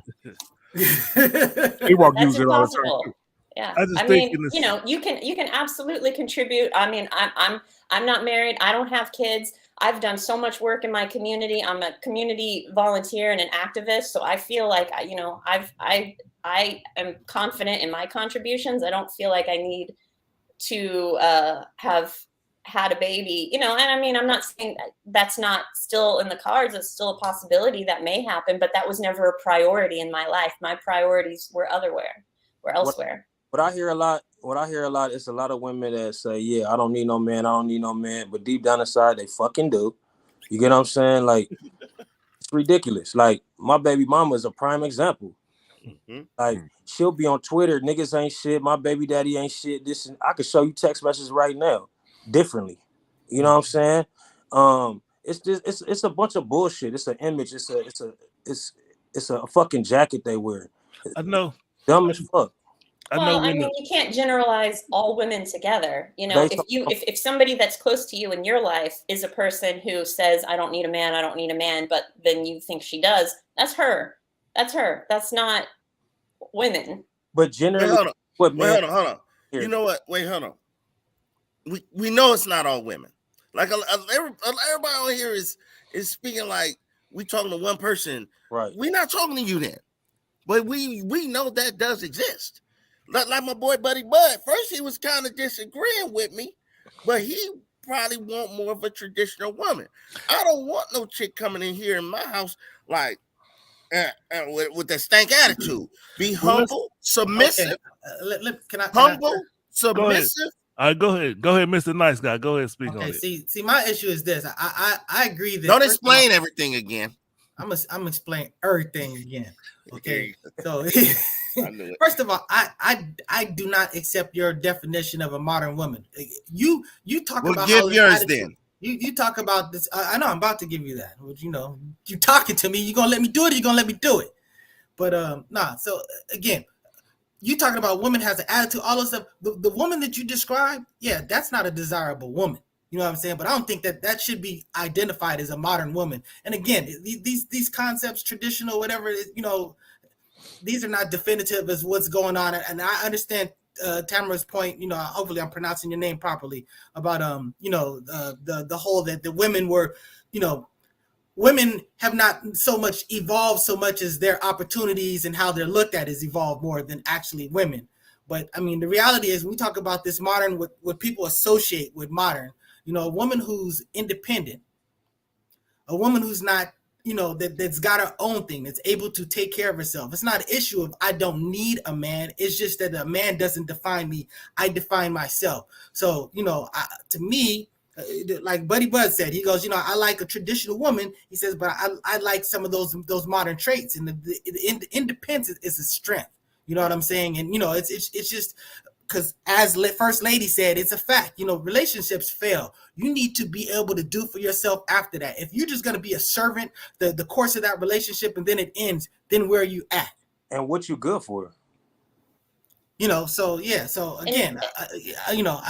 He won't
that's
use it all the
impossible.
time.
Yeah,
I just
I
think
mean,
in this-
you know, you can absolutely contribute. I mean, I'm not married. I don't have kids. I've done so much work in my community. I'm a community volunteer and an activist. So I feel like I am confident in my contributions. I don't feel like I need to have had a baby, you know. And I mean, I'm not saying that's not still in the cards. It's still a possibility that may happen, but that was never a priority in my life. My priorities were elsewhere.
What I hear a lot is a lot of women that say, yeah, I don't need no man. But deep down inside, they fucking do. You get what I'm saying? Like, it's ridiculous. Like, my baby mama is a prime example. Like, she'll be on Twitter, niggas ain't shit, my baby daddy ain't shit. This, and I could show you text messages right now differently. You know what I'm saying? It's just it's a bunch of bullshit. It's an image. It's a fucking jacket they wear.
I know.
Dumb as fuck.
Well, I mean, you can't generalize all women together. You know, if somebody that's close to you in your life is a person who says, I don't need a man, but then you think she does, that's her. That's not women.
But generally,
hold on. You know what? Wait, hold on. We know it's not all women. Like everybody on here is speaking like we talking to one person.
Right.
We're not talking to you then. But we know that does exist. Like my boy Buddy Bud. First he was kind of disagreeing with me, but he probably want more of a traditional woman. I don't want no chick coming in here in my house like with that stank attitude. Be humble, submissive.
Okay.
Humble, submissive.
All right, go ahead, Mr. Nice Guy. Go ahead and speak on it.
See, my issue is this. I agree that.
Don't explain everything again.
I'm gonna explain everything again. Okay, so
I knew it.
First of all, I do not accept your definition of a modern woman. You talk about
give yours attitude. Then.
You talk about this. I know I'm about to give you that. You know, you talking to me. You gonna let me do it? Or you gonna let me do it? But nah. So again, you talking about woman has an attitude, all this stuff. The woman that you described, yeah, that's not a desirable woman. You know what I'm saying? But I don't think that should be identified as a modern woman. And again, these concepts, traditional, whatever, you know, these are not definitive as what's going on. And I understand Tamara's point, you know, hopefully I'm pronouncing your name properly, about you know, the whole that the women were, you know, women have not so much evolved so much as their opportunities and how they're looked at is evolved more than actually women. But I mean, the reality is, when we talk about this modern, what people associate with modern, you know, a woman who's independent, a woman who's not, you know, that's got her own thing, that's able to take care of herself. It's not an issue of I don't need a man. It's just that a man doesn't define me. I define myself. So, you know, to me, like Buddy Bud said, he goes, you know, I like a traditional woman. He says, but I like some of those modern traits, and the independence is a strength. You know what I'm saying? And you know, it's just because, as First Lady said, it's a fact. You know, relationships fail. You need to be able to do for yourself after that. If you're just going to be a servant the course of that relationship and then it ends, then where are you at?
And what you good for?
You know, so yeah. So again, you know,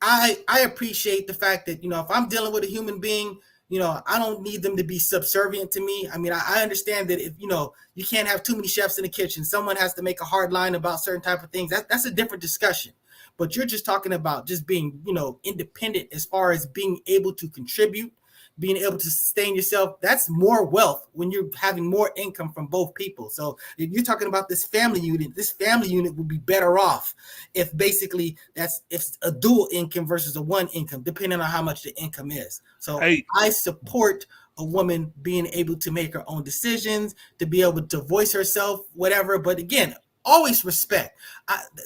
I appreciate the fact that, you know, if I'm dealing with a human being, you know, I don't need them to be subservient to me. I mean, I understand that if, you know, you can't have too many chefs in the kitchen. Someone has to make a hard line about certain type of things. That's a different discussion. But you're just talking about just being, you know, independent as far as being able to contribute, being able to sustain yourself. That's more wealth when you're having more income from both people. So if you're talking about this family unit would be better off if basically if a dual income versus a one income, depending on how much the income is. So I support a woman being able to make her own decisions, to be able to voice herself, whatever. But again, always respect.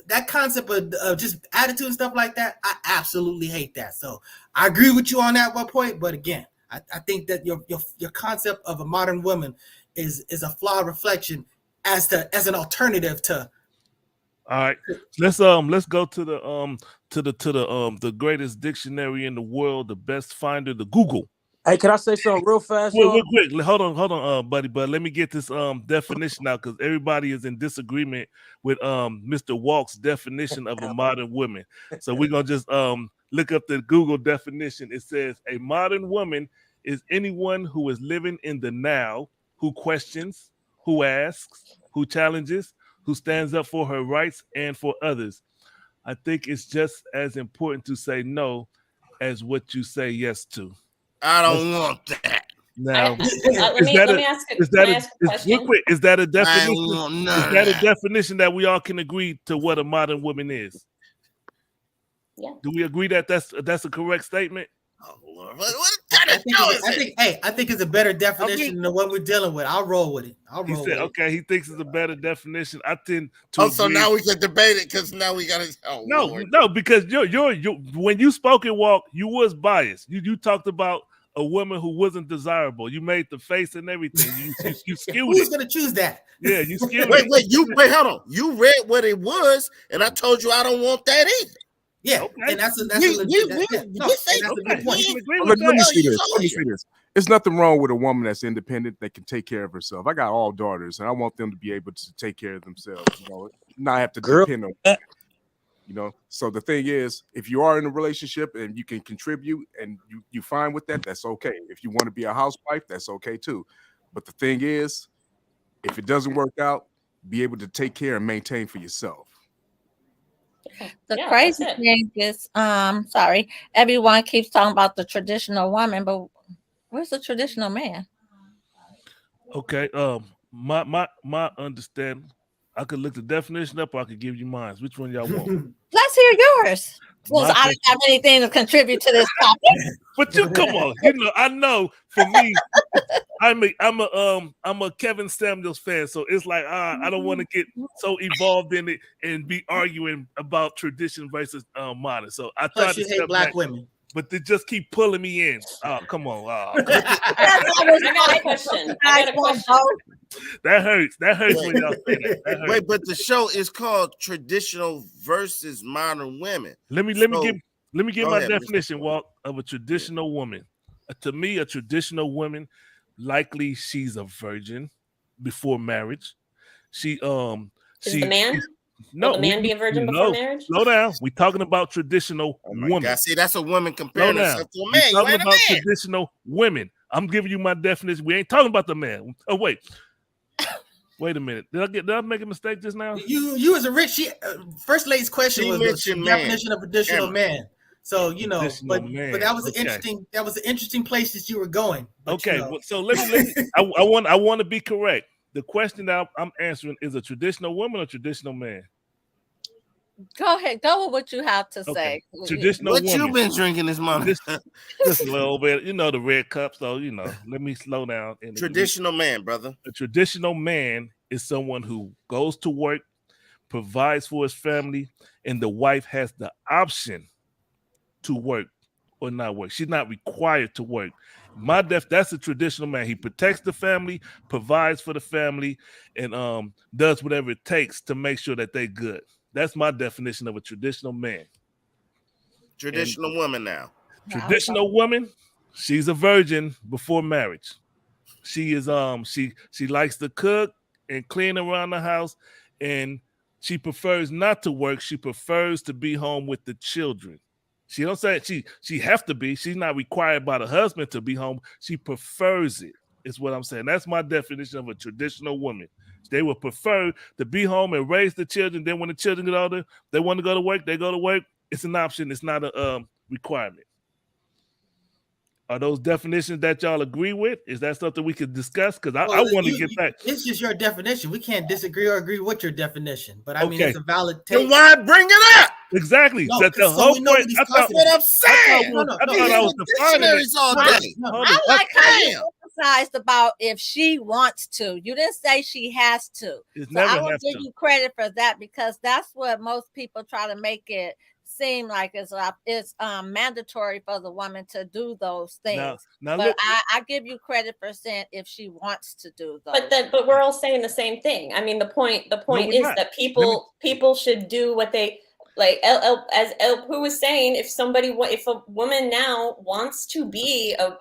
That concept of just attitude and stuff like that, I absolutely hate that. So I agree with you on that one point. But again, I think that your concept of a modern woman is a flawed reflection as an alternative to.
All right, let's go to the greatest dictionary in the world, the best finder, the Google.
Hey, can I say something real fast,
Real
y'all?
quick. Hold on, buddy. But let me get this definition out because everybody is in disagreement with Mr. Walk's definition of a modern woman. So we're gonna just look up the Google definition. It says a modern woman is anyone who is living in the now, who questions, who asks, who challenges, who stands up for her rights and for others. I think it's just as important to say no as what you say yes to.
I don't want that.
Now,
let me ask a question.
real quick, is that a
I
definition?
ain't want
Is
none of
that a
that.
definition that we all can agree to what a modern woman is?
Yeah.
Do we agree that that's a correct statement?
Oh Lord, what kind of show is it?
I think it's a better definition than what we're dealing with. I'll roll with it.
He said, okay, he thinks it's a better definition. I tend to.
Oh, so now we can debate it because now we got to. Oh, Lord.
No, because you're when you spoke and Walk, you was biased. You talked about a woman who wasn't desirable. You made the face and everything. You skewed
Who's
it.
gonna choose that?
Yeah, you skewed
Wait,
it.
wait, hold on. You read what it was, and I told you I don't want that either.
Yeah,
okay.
and that's a
We
good
Okay,
point.
we can agree
Let
with
me
that.
see this. Let me see this. There's nothing wrong with a woman that's independent that can take care of herself. I got all daughters, and I want them to be able to take care of themselves. You know, not have to depend on. You know, so the thing is, if you are in a relationship and you can contribute and you fine with that, that's okay. If you want to be a housewife, that's okay too. But the thing is, if it doesn't work out, be able to take care and maintain for yourself.
The crazy thing is, sorry, everyone keeps talking about the traditional woman, but where's the traditional man?
Okay, my understanding. I could look the definition up, or I could give you mine. Which one y'all want?
Let's hear yours. Because I don't have anything to contribute to this topic.
But you come on, I know for me, I'm a Kevin Samuels fan, so it's like I don't want to get so involved in it and be arguing about tradition versus modern. So I try to
hate black women.
But they just keep pulling me in. Oh, come on.
I got a question.
That hurts. That hurts when y'all say that.
Wait, but the show is called Traditional versus Modern Women.
Let me give my definition, Walt, of a traditional woman. To me, a traditional woman, likely she's a virgin before marriage. Is
the man?
No,
will the man be a virgin before marriage?
Slow down. We're talking about traditional woman.
God, see, that's a woman comparing herself to a man.
We're talking about traditional women. I'm giving you my definition. We ain't talking about the man. Oh, wait a minute. Did I make a mistake just now?
You as a rich first lady's question was the definition of traditional man. So but that was an interesting place that you were going.
Okay, so let me I want to be correct. The question that I'm answering is a traditional woman or traditional man?
Go ahead. Go with what you have to say.
Traditional woman.
What you been drinking this morning?
Just a little bit. The red cup. So, let me slow down.
Traditional man, brother.
A traditional man is someone who goes to work, provides for his family, and the wife has the option to work or not work. She's not required to work. That's a traditional man. He protects the family, provides for the family, and does whatever it takes to make sure that they're good. That's my definition of a traditional man.
Traditional woman now.
Traditional woman, she's a virgin before marriage. She is she likes to cook and clean around the house, and she prefers not to work. She prefers to be home with the children. She don't say she have to be. She's not required by the husband to be home. She prefers it, is what I'm saying. That's my definition of a traditional woman. They would prefer to be home and raise the children. Then when the children get older, they want to go to work, they go to work. It's an option. It's not a requirement. Are those definitions that y'all agree with? Is that something we could discuss? Because I want to get back.
It's just your definition. We can't disagree or agree with your definition. But I mean, it's a valid take.
Then why bring it up?
Exactly.
No,
that's the whole point.
That's what I'm saying.
I thought I was defining it.
All day.
I like how you emphasized about if she wants to. You didn't say she has to. So I will give you credit for that because that's what most people try to make it seem like it's mandatory for the woman to do those things. Now but I give you credit for saying if she wants to do those.
But we're all saying the same thing. I mean, the point is that people should do what they Like as El Pooh was saying, if a woman now wants to be a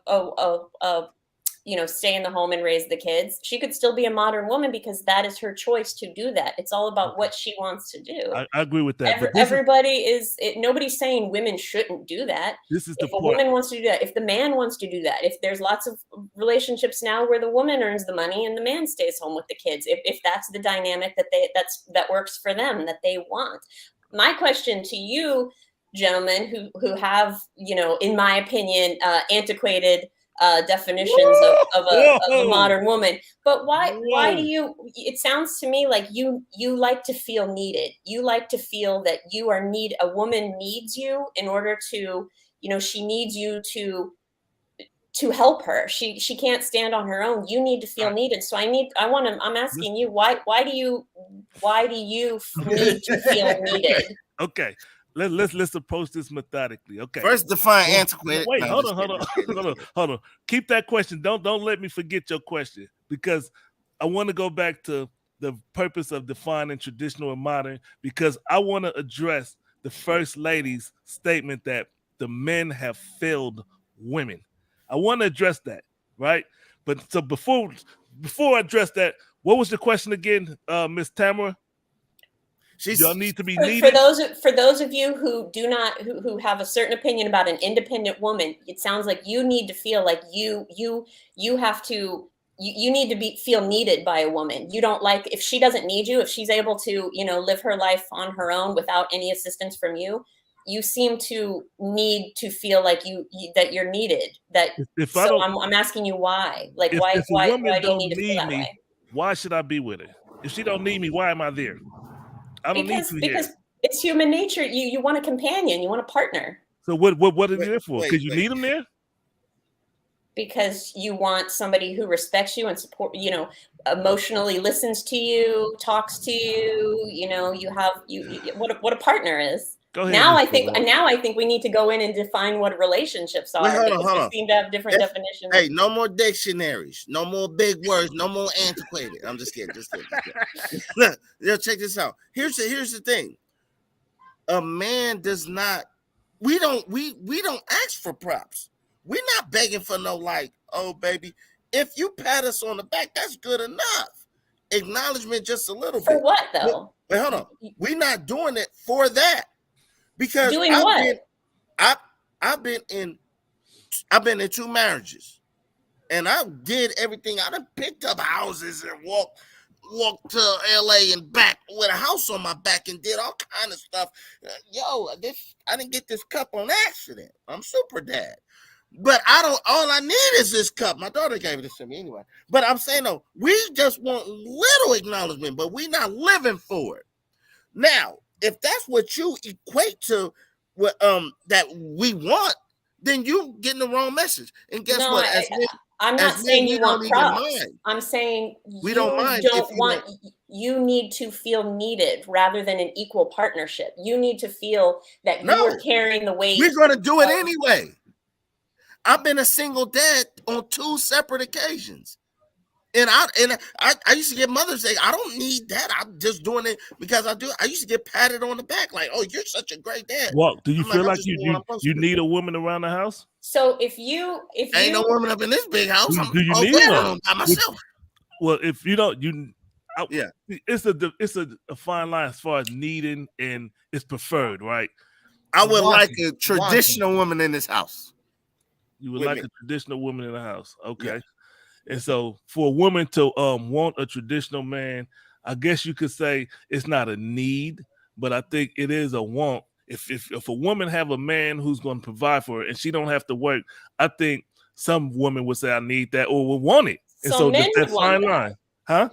stay in the home and raise the kids, she could still be a modern woman because that is her choice to do that. It's all about what she wants to do.
I agree with that. But
Nobody's saying women shouldn't do that.
This is
if
the
a
part.
woman wants to do that, if the man wants to do that, if there's lots of relationships now where the woman earns the money and the man stays home with the kids, if that's the dynamic that works for them, that they want. My question to you, gentlemen, who have, in my opinion, antiquated definitions of a modern woman, but why do you? It sounds to me like you like to feel needed. You like to feel that you are a woman needs you in order to, she needs you to help her. She can't stand on her own. You need to feel needed. So I'm asking you, why do you need to feel needed?
Okay. Let's approach this methodically. Okay.
First, define antiquated.
Wait, hold on. Keep that question. Don't let me forget your question, because I want to go back to the purpose of defining traditional and modern, because I want to address the First Lady's statement that the men have failed women. I want to address that, right? But so before I address that, what was the question again, Miss Tamara? Y'all need to be needed.
For those of you who do not who have a certain opinion about an independent woman, it sounds like you need to feel like you have to you need to feel needed by a woman. You don't like if she doesn't need you, if she's able to live her life on her own without any assistance from you. You seem to need to feel like that you're needed. I'm asking you why. Like why do you need to feel that way?
Why should I be with her? If she don't need me, why am I there? I don't need to hear.
Because it's human nature. You want a companion. You want a partner.
So what are you there for? Because you need them there?
Because you want somebody who respects you and support, emotionally listens to you, talks to you, what a partner is.
Go ahead.
Now I think we need to go in and define what relationships are.
Hold on.
Seem to have different definitions.
Hey, no more dictionaries, no more big words, no more antiquated. I'm just kidding. Look, check this out. Here's the thing. A man does not. We don't ask for props. We're not begging for no oh baby. If you pat us on the back, that's good enough. Acknowledgement just a little bit.
For what though?
Wait, hold on. We're not doing it for that. Because
doing what?
I've been in 2 marriages, and I did everything. I done picked up houses and walked to LA and back with a house on my back and did all kind of stuff. I didn't get this cup on accident. I'm super dad. But all I need is this cup. My daughter gave this to me anyway. But I'm saying though, we just want little acknowledgement, but we're not living for it. Now, if that's what you equate to what that we want, then you getting the wrong message. And guess what?
I'm not saying you want props. I'm saying
we don't mind.
You need to feel needed rather than an equal partnership. You need to feel that you're carrying the weight.
We're gonna do it anyway. I've been a single dad on 2 separate occasions. And I used to get Mother's Day. I don't need that. I'm just doing it because I do. I used to get patted on the back like, "Oh, you're such a great dad."
Well, do you feel like you need a woman around the house?
So if you
ain't no woman up in this big house,
do you need one
by myself?
Well, if you don't, it's a fine line as far as needing, and it's preferred, right?
I would like a traditional woman in this house.
You would like a traditional woman in the house, okay? Yeah. And so for a woman to want a traditional man, I guess you could say it's not a need, but I think it is a want. If a woman have a man who's going to provide for her and she don't have to work, I think some women would say I need that or will want it. And so
men
that fine line, huh?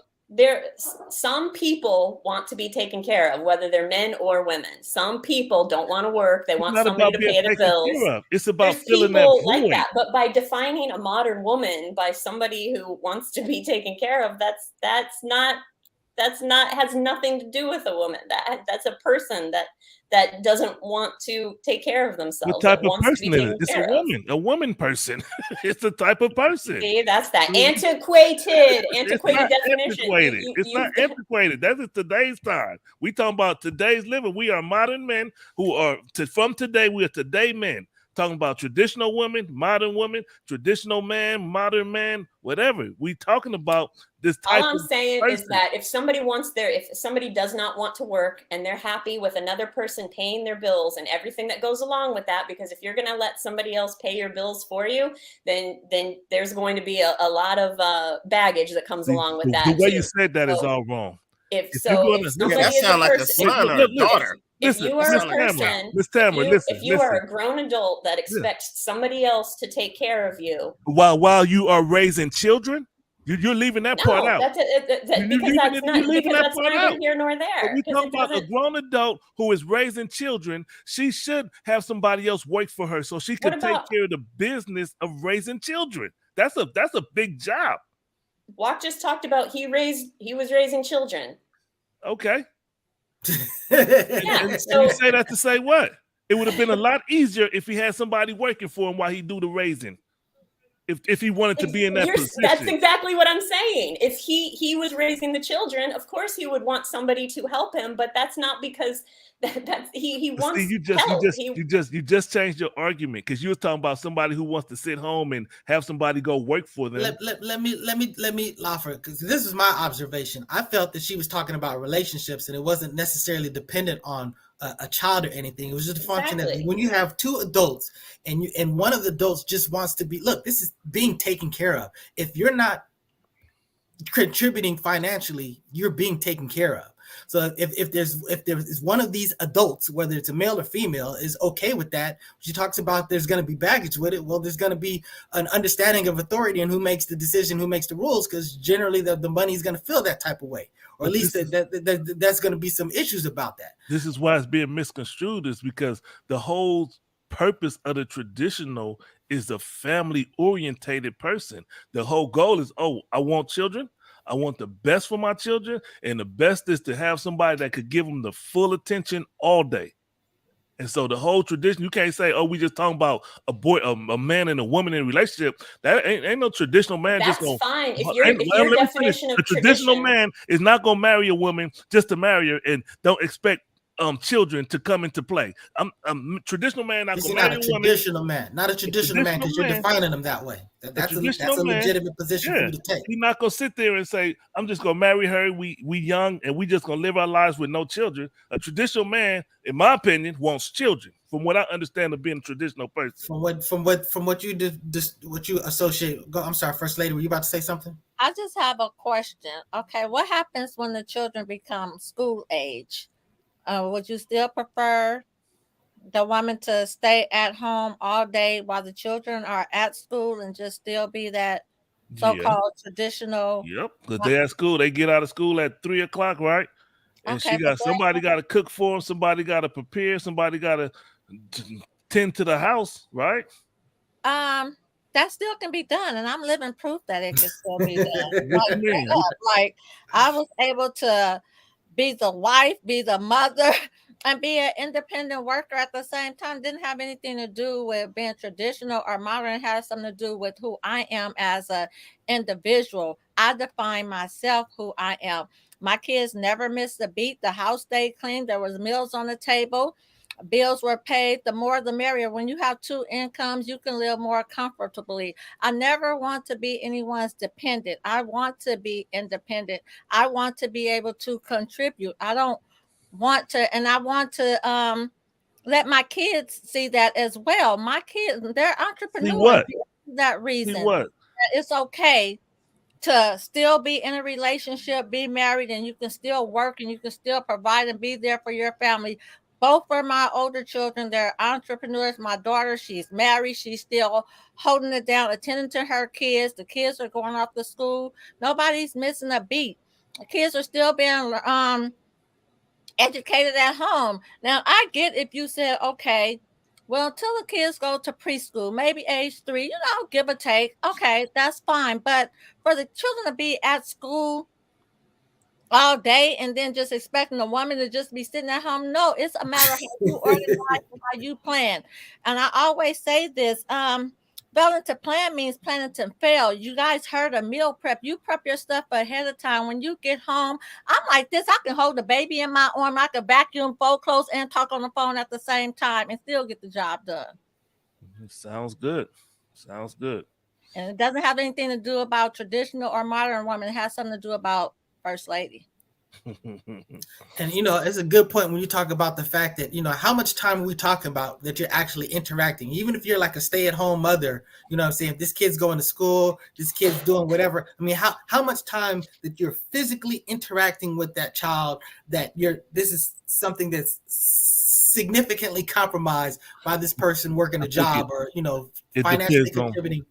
Some people want to be taken care of, whether they're men or women. Some people don't want to work; they want somebody to pay their bills.
It's about filling that void.
Like that. But by defining a modern woman by somebody who wants to be taken care of, that's not has nothing to do with a woman. That's a person that doesn't want to take care of themselves.
What type of
wants
person
to be
is it? It's a woman person. It's the type of person.
See, that's that antiquated definition.
Antiquated. It's not antiquated. That is today's time. We talking about today's living. We are modern men who are from today. We are today men. Talking about traditional women, traditional man, modern man, whatever. We talking about this type
All I'm
of
saying
person.
is that if somebody does not want to work and they're happy with another person paying their bills and everything that goes along with that, because if you're going to let somebody else pay your bills for you, then there's going to be a lot of baggage that comes along with that.
The way you said that is all wrong.
If somebody is
a son or a daughter.
If you are a person, if you are a grown adult that expects somebody else to take care of you
while you are raising children, you're leaving that part out.
Because that's neither here nor there.
But we talking about a grown adult who is raising children. She should have somebody else work for her so she can take care of the business of raising children. That's a big job.
Walk just talked about he was raising children.
Okay.
Yeah.
So you say that to say what? It would have been a lot easier if he had somebody working for him while he do the raising. If he wanted to be in that position.
That's exactly what I'm saying. If he was raising the children, of course he would want somebody to help him, but that's not because he wants help.
You just changed your argument because you were talking about somebody who wants to sit home and have somebody go work for them.
Let me offer, because this is my observation. I felt that she was talking about relationships and it wasn't necessarily dependent on a child or anything. It was just a function that when you have two adults and one of the adults just wants to be, look, this is being taken care of. If you're not contributing financially, you're being taken care of. So if there's one of these adults, whether it's a male or female, is okay with that, she talks about there's going to be baggage with it. Well, there's going to be an understanding of authority and who makes the decision, who makes the rules, because generally the money is going to feel that type of way, or at least that's going to be some issues about that.
This is why it's being misconstrued, is because the whole purpose of the traditional is a family orientated person. The whole goal is, I want children. I want the best for my children, and the best is to have somebody that could give them the full attention all day. And so the whole tradition, you can't say, we just talking about a man and a woman in a relationship. That ain't no traditional man.
That's just fine. If your definition of
traditional man is not gonna marry a woman just to marry her and don't expect children to come into play. Traditional man not gonna marry a woman.
Not a traditional man, because you're defining them that way. That's a legitimate position for you to take.
He's not gonna sit there and say, I'm just gonna marry her. We young and we just gonna live our lives with no children. A traditional man, in my opinion, wants children. From what I understand of being a traditional person.
From what you associate. I'm sorry, First Lady, were you about to say something?
I just have a question. Okay, what happens when the children become school age? Would you still prefer the woman to stay at home all day while the children are at school and just still be that so-called traditional?
Yep, because they at school, they get out of school at 3:00, right? And somebody got to cook for them, somebody got to prepare, somebody got to tend to the house, right?
That still can be done, and I'm living proof that it can still be done. Like I was able to be the wife, be the mother, and be an independent worker at the same time. Didn't have anything to do with being traditional or modern. It has something to do with who I am as an individual. I define myself who I am. My kids never missed a beat. The house stayed clean. There was meals on the table. Bills were paid. The more the merrier. When you have two incomes, you can live more comfortably. I never want to be anyone's dependent. I want to be independent. I want to be able to contribute. I don't want to, and I want to let my kids see that as well. My kids, they're entrepreneurs for that reason. It's okay to still be in a relationship, be married, and you can still work and you can still provide and be there for your family. Both for my older children, they're entrepreneurs. My daughter, she's married. She's still holding it down, attending to her kids. The kids are going off to school. Nobody's missing a beat. The kids are still being educated at home. Now, I get if you said, okay, well, until the kids go to preschool, maybe age 3, give or take. Okay, that's fine. But for the children to be at school all day and then just expecting a woman to just be sitting at home. No, it's a matter of how you organize and how you plan. And I always say this, failing to plan means planning to fail. You guys heard of meal prep. You prep your stuff ahead of time. When you get home, I'm like this. I can hold the baby in my arm. I can vacuum, fold clothes, and talk on the phone at the same time and still get the job done.
Sounds good. Sounds good.
And it doesn't have anything to do about traditional or modern women. It has something to do about First Lady.
And it's a good point when you talk about the fact that how much time are we talking about that you're actually interacting, even if you're like a stay-at-home mother. What I'm saying, if this kid's going to school, this kid's doing whatever. I mean, how much time that you're physically interacting with that child, that this is something that's significantly compromised by this person working a job or financially contributing.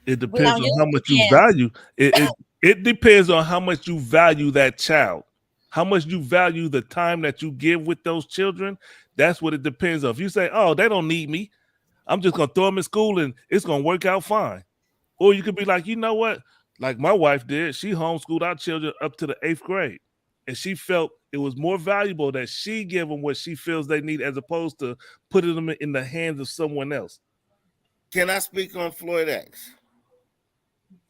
It depends on how much you value it. It depends on how much you value that child, how much you value the time that you give with those children. That's what it depends on. If you say, oh, they don't need me, I'm just going to throw them in school and it's going to work out fine. Or you could be like, you know what? Like my wife did. She homeschooled our children up to the 8th grade. And she felt it was more valuable that she give them what she feels they need as opposed to putting them in the hands of someone else.
Can I speak on Floyd X?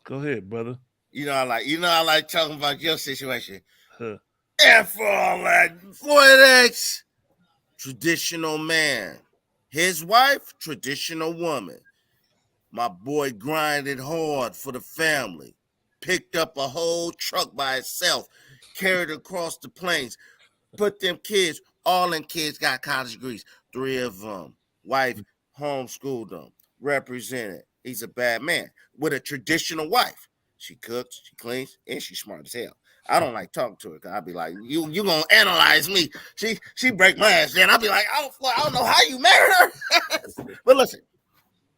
Go ahead, brother.
I like talking about your situation. And for all that, Floyd X, traditional man. His wife, traditional woman. My boy grinded hard for the family. Picked up a whole truck by itself. Carried across the plains. Put them kids, all them kids got college degrees. 3 of them. Wife homeschooled them. Represented. He's a bad man with a traditional wife. She cooks, she cleans, and she's smart as hell. I don't like talking to her because I'll be like, you gonna analyze me. She break my ass. Then I'll be like, I don't know how you married her. But listen,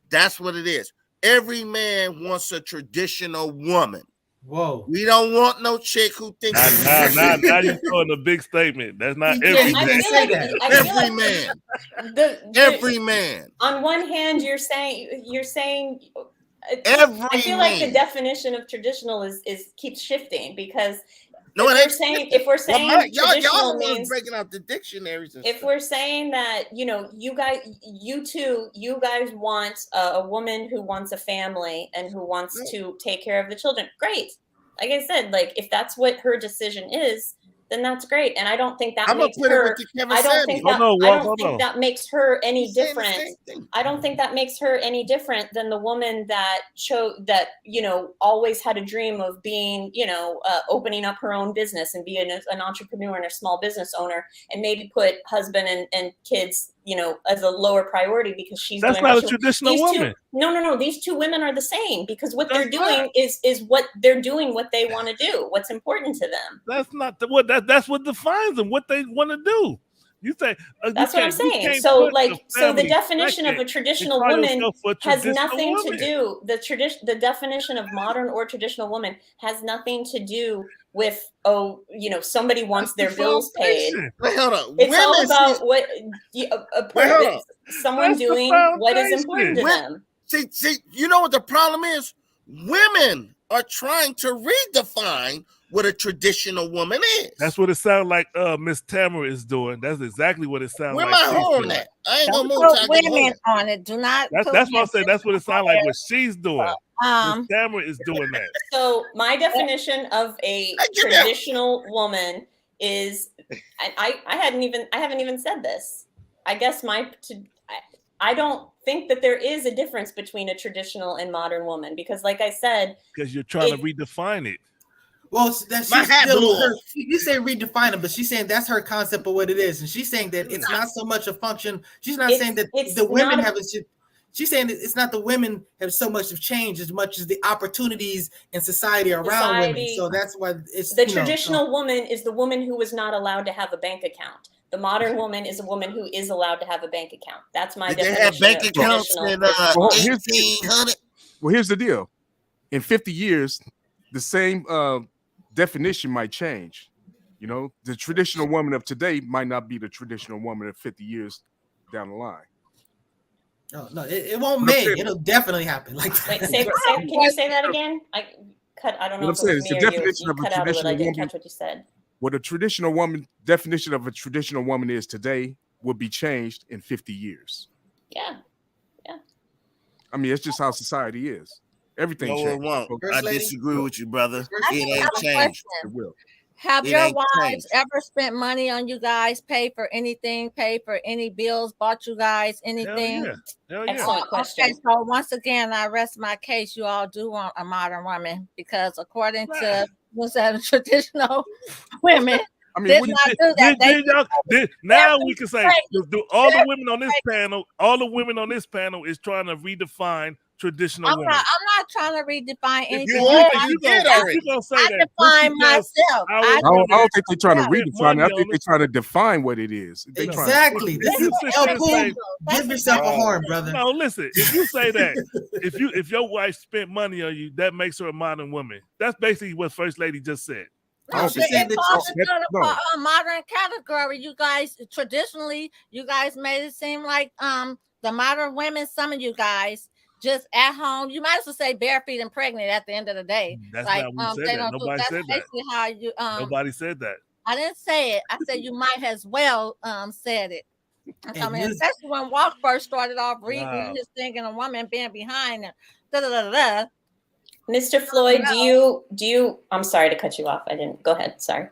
that's what it is. Every man wants a traditional woman.
Whoa.
We don't want no chick who thinks
now you're throwing a big statement. That's not every man.
Every man. Every man.
On one hand, you're saying
every
I feel like the definition of traditional is keeps shifting because if we're saying
y'all means breaking out the dictionaries.
If we're saying that you guys want a woman who wants a family and who wants to take care of the children, great. Like I said, like if that's what her decision is, then that's great. And I don't think that makes her. I don't think that makes her any different. I don't think that makes her any different than the woman that always had a dream of being, opening up her own business and being an entrepreneur and a small business owner, and maybe put husband and kids, as a lower priority because she's.
That's not a traditional woman.
No. These two women are the same because what they're doing is what they're doing, what they want to do, what's important to them.
That's not that's what defines them, what they want to do. You say
that's what I'm saying. So the definition of a traditional woman has nothing to do. The definition of modern or traditional woman has nothing to do with somebody wants their bills paid.
Wait, hold on.
It's all about what a purpose. Someone doing what is important to them.
See, you know what the problem is? Women are trying to redefine what a traditional woman is.
That's what it sounds like Miss Tamara is doing. That's exactly what it sounds like.
Where my home at? I ain't gonna
put women on it. Do not.
That's what I'm saying. That's what it sounds like. What she's doing. Miss Tamara is doing that.
So my definition of a traditional woman is, I haven't even said this. I guess I don't think that there is a difference between a traditional and modern woman because, like I said,
because you're trying to redefine it.
Well, you say redefine it, but she's saying that's her concept of what it is, and she's saying that it's not so much a function. She's not saying that the women haven't. She's saying that it's not the women have so much of change as much as the opportunities in society around women. So that's why it's
the traditional woman is the woman who was not allowed to have a bank account. The modern woman is a woman who is allowed to have a bank account. That's my definition.
They have bank accounts in 1800.
Well, here's the deal. In 50 years, the same definition might change. The traditional woman of today might not be the traditional woman of 50 years down the line.
No, it won't make. It'll definitely happen. Like,
wait, can you say that again? I don't know.
What I'm saying is the definition of a traditional woman.
I didn't catch what you said.
what a traditional woman definition of a traditional woman is today will be changed in 50 years.
Yeah.
I mean, it's just how society is. Everything
No, it
changes.
won't.
First
I
lady?
disagree with you, brother.
I
It
just
ain't
have a
changed.
It will.
Have
It
your
ain't
wives
changed.
ever spent money on you guys, paid for anything, paid for any bills, bought you guys
Hell
anything?
yeah. Hell yeah.
Excellent question.
Okay, so once again, I rest my case. You all do want a modern woman because according to what's that, traditional women
I mean,
did
we,
not do that.
Now we can say do all the women on this panel, all the women on this panel is trying to redefine traditional
I'm
women.
not trying to redefine anything.
You are. You did
I
already.
Say
I
that
define
just because
myself.
our
I
I don't
women
think they're trying to
spent
redefine it.
money
I
on
think they're trying to define what it is. They trying to-
Exactly.
If
This
you
is
sit there and say-
give yourself a horn, brother.
No, listen. If you say that, if your wife spent money on you, that makes her a modern woman. That's basically what First Lady just said.
No,
No,
she's saying
it
that
falls
you-
into
no.
a modern category. You guys traditionally, you guys made it seem like the modern women, some of you guys just at home. You might as well say bare feet and pregnant at the end of the day.
That's
Like
not what we
they
said. That.
don't do.
Nobody
That's
said that.
basically how you
Nobody said that.
I didn't say it. I said you might as well said it. I mean,
his-
especially when Walk first started off reading
Wow.
his thing and a woman being behind him. Da, da, da, da.
Mr. Floyd, do you I'm sorry to cut you off. I didn't. Go ahead. Sorry.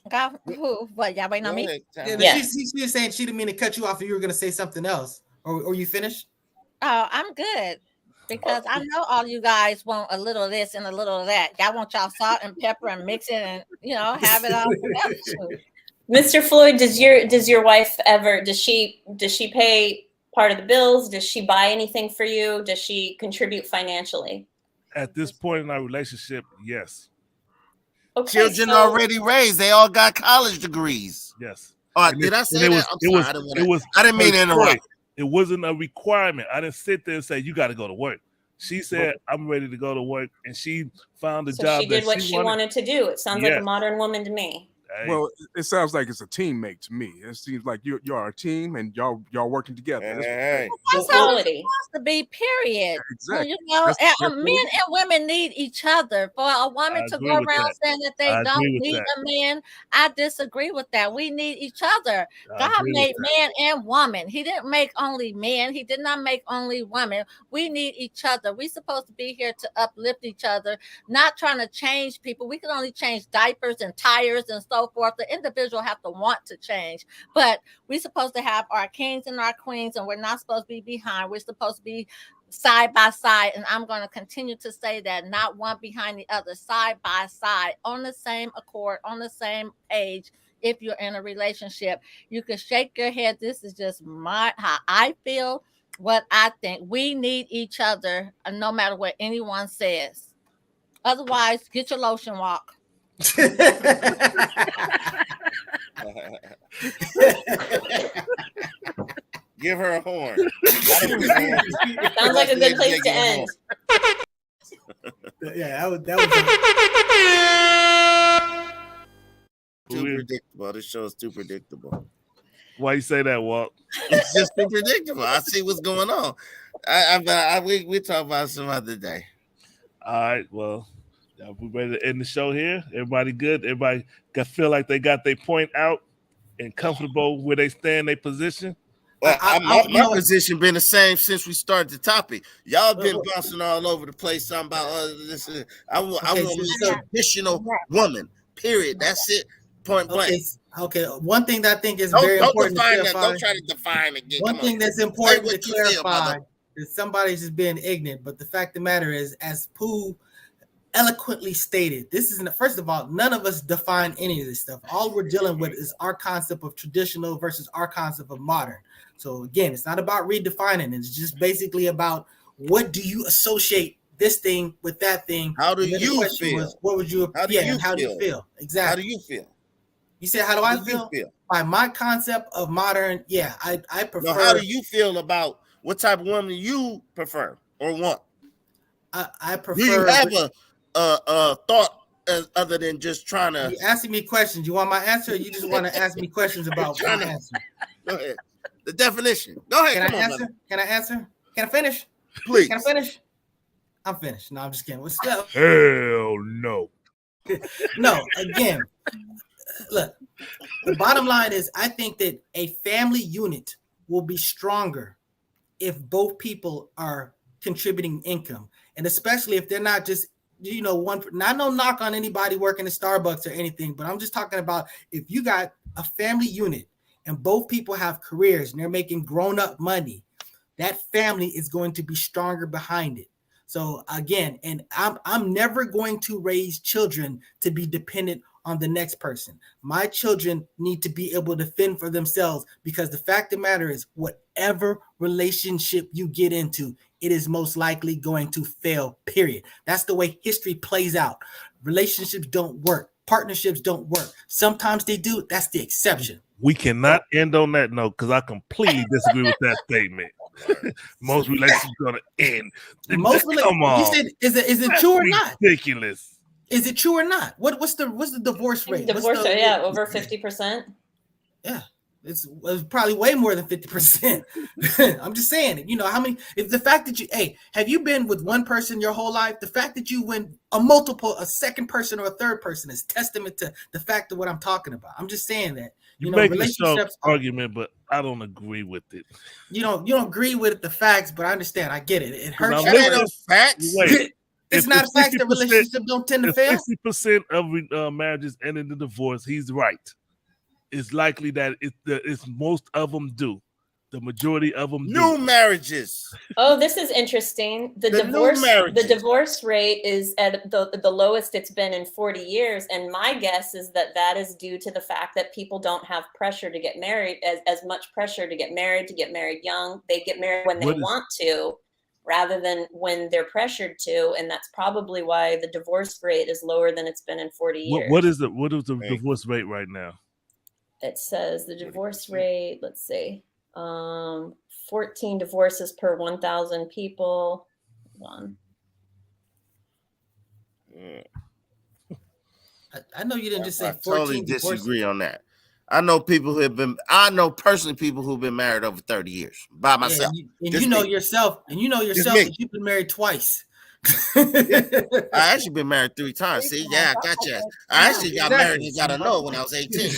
God, who? What? Y'all waiting on me?
Yeah,
Yes.
she was saying she didn't mean to cut you off and you were going to say something else. Or you finished?
Oh, I'm good because I know all you guys want a little of this and a little of that. Y'all want y'all salt and pepper and mix it and have it all together.
Mr. Floyd, does your wife ever does she pay part of the bills? Does she buy anything for you? Does she contribute financially?
At this point in our relationship, yes.
Okay,
Children
so
already raised. They all got college degrees.
Yes.
Oh,
And
did
it-
I say
and
that? I'm sorry. I didn't mean to interrupt.
It wasn't a requirement. I didn't sit there and say you got to go to work. She said I'm ready to go to work, and she found a
so
job
she did
that
what she wanted to do. It sounds like a
Yes.
modern woman to me.
Hey,
Well, it sounds like it's a teammate to me. It seems like you are a team and y'all working together. That's-
Hey,
That's how it's
Equality.
supposed to be, period.
Exactly.
You know,
That's
men
what
and
it is.
women need each other. For a woman
I
to
agree
go
with
around
that.
saying that they
I
don't
agree with
need
that.
a man, I disagree with that. We need each other.
I
God
agree with
made
that.
man and woman. He didn't make only men. He did not make only women. We need each other. We're supposed to be here to uplift each other, not trying to change people. We can only change diapers and tires and so forth. The individual have to want to change, but we're supposed to have our kings and our queens, and we're not supposed to be behind. We're supposed to be side by side, and I'm going to continue to say that, not one behind the other, side by side, on the same accord, on the same page. If you're in a relationship, you can shake your head. This is just how I feel, what I think. We need each other, no matter what anyone says. Otherwise, get your lotion, Walk.
give her a horn. I don't give a horn.
Sounds like a good place to end.
Yeah, that was
Too predictable. This show is too predictable.
Why you say that, Walt?
It's just too predictable. I see what's going on. We talk about some other day.
All right, well, we ready to end the show here. Everybody good? Everybody feel like they got their point out and comfortable where they stand, their position?
Well, my position been the same since we started the topic. Y'all been bouncing all over the place, talking about this. I want a traditional woman. Period. That's it. Point blank.
Okay. One thing that I think is
Don't
important
define
to
that.
clarify.
Don't try to define again.
One thing that's important to clarify
feel,
is somebody's just being ignorant. But the fact of the matter is, as Pooh eloquently stated, this isn't. First of all, none of us define any of this stuff. All we're dealing with is our concept of traditional versus our concept of modern. So again, it's not about redefining. It's just basically about what do you associate this thing with that thing.
How do you feel?
What would you?
How do you
feel? Exactly.
How do you feel?
You said, how do I feel? By my concept of modern, I prefer.
No, how do you feel about what type of woman you prefer or want?
I prefer.
Do you have a thought other than just trying to?
You asking me questions. You want my answer? Or you just want to ask me questions about my answer?
Go ahead. The definition. Go ahead.
Can I answer? Can I answer? Can I finish?
Please.
Can I finish? I'm finished. No, I'm just kidding. What's up?
Hell no.
No, again, look, the bottom line is I think that a family unit will be stronger if both people are contributing income, and especially if they're not just, one. Not no knock on anybody working at Starbucks or anything, but I'm just talking about if you got a family unit and both people have careers and they're making grown-up money, that family is going to be stronger behind it. So again, and I'm never going to raise children to be dependent on the next person. My children need to be able to fend for themselves, because the fact of the matter is, whatever relationship you get into, it is most likely going to fail, period. That's the way history plays out. Relationships don't work. Partnerships don't work. Sometimes they do. That's the exception.
We cannot end on that note because I completely disagree with that statement. Most relationships are going to end. Come on.
You said, is it true or not?
Ridiculous.
Is it true or not? What's the divorce rate?
Divorce rate, yeah, over 50%.
Yeah, it's probably way more than 50%. I'm just saying, how many? If the fact that have you been with one person your whole life? The fact that you went a second person or a third person is testament to the fact of what I'm talking about. I'm just saying that.
You make relationships argument, but I don't agree with it.
You don't agree with the facts, but I understand. I get it. It hurts.
Facts.
Wait,
it's not facts that relationships don't tend to fail.
60% of marriages end in the divorce. He's right. It's likely that it's most of them do. The majority of them
new marriages.
Oh, this is interesting. The divorce rate is at the lowest it's been in 40 years, and my guess is that is due to the fact that people don't have pressure to get married, as much pressure to get married young. They get married when they want to, rather than when they're pressured to, and that's probably why the divorce rate is lower than it's been in 40 years.
What is the divorce rate right now?
It says the divorce rate, let's see, 14 divorces per 1,000 people. Hold on.
I know you didn't just say 14
totally disagree on that. I know personally people who've been married over 30 years by myself.
And you know yourself that you've been married twice.
I actually been married 3 times. See, yeah, I got you. I actually got married and got to know when I was 18.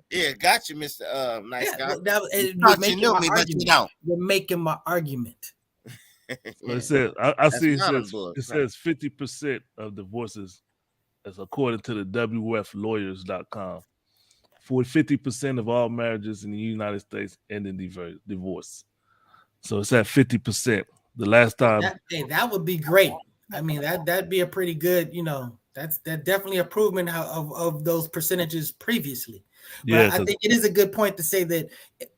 Yeah, got you, Mr. Nice guy.
You're making my argument.
Well, it says it says 50% of divorces, as according to the WFLawyers.com. 50% of all marriages in the United States end in divorce. So it's at 50%. The last time
that would be great. I mean, that'd be a pretty good, that's definitely improvement of those percentages previously. But I think it is a good point to say that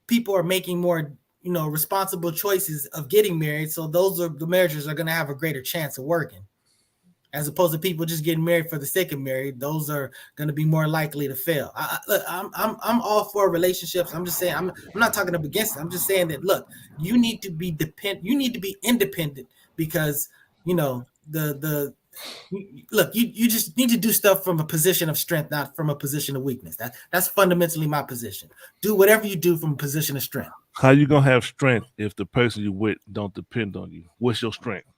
people are making more, responsible choices of getting married. So the marriages are going to have a greater chance of working, as opposed to people just getting married for the sake of married. Those are going to be more likely to fail. I'm all for relationships. I'm just saying, I'm not talking up against it. I'm just saying that, look, you need to be you need to be independent, because you just need to do stuff from a position of strength, not from a position of weakness. That's fundamentally my position. Do whatever you do from a position of strength.
How you gonna have strength if the person you with don't depend on you? What's your strength?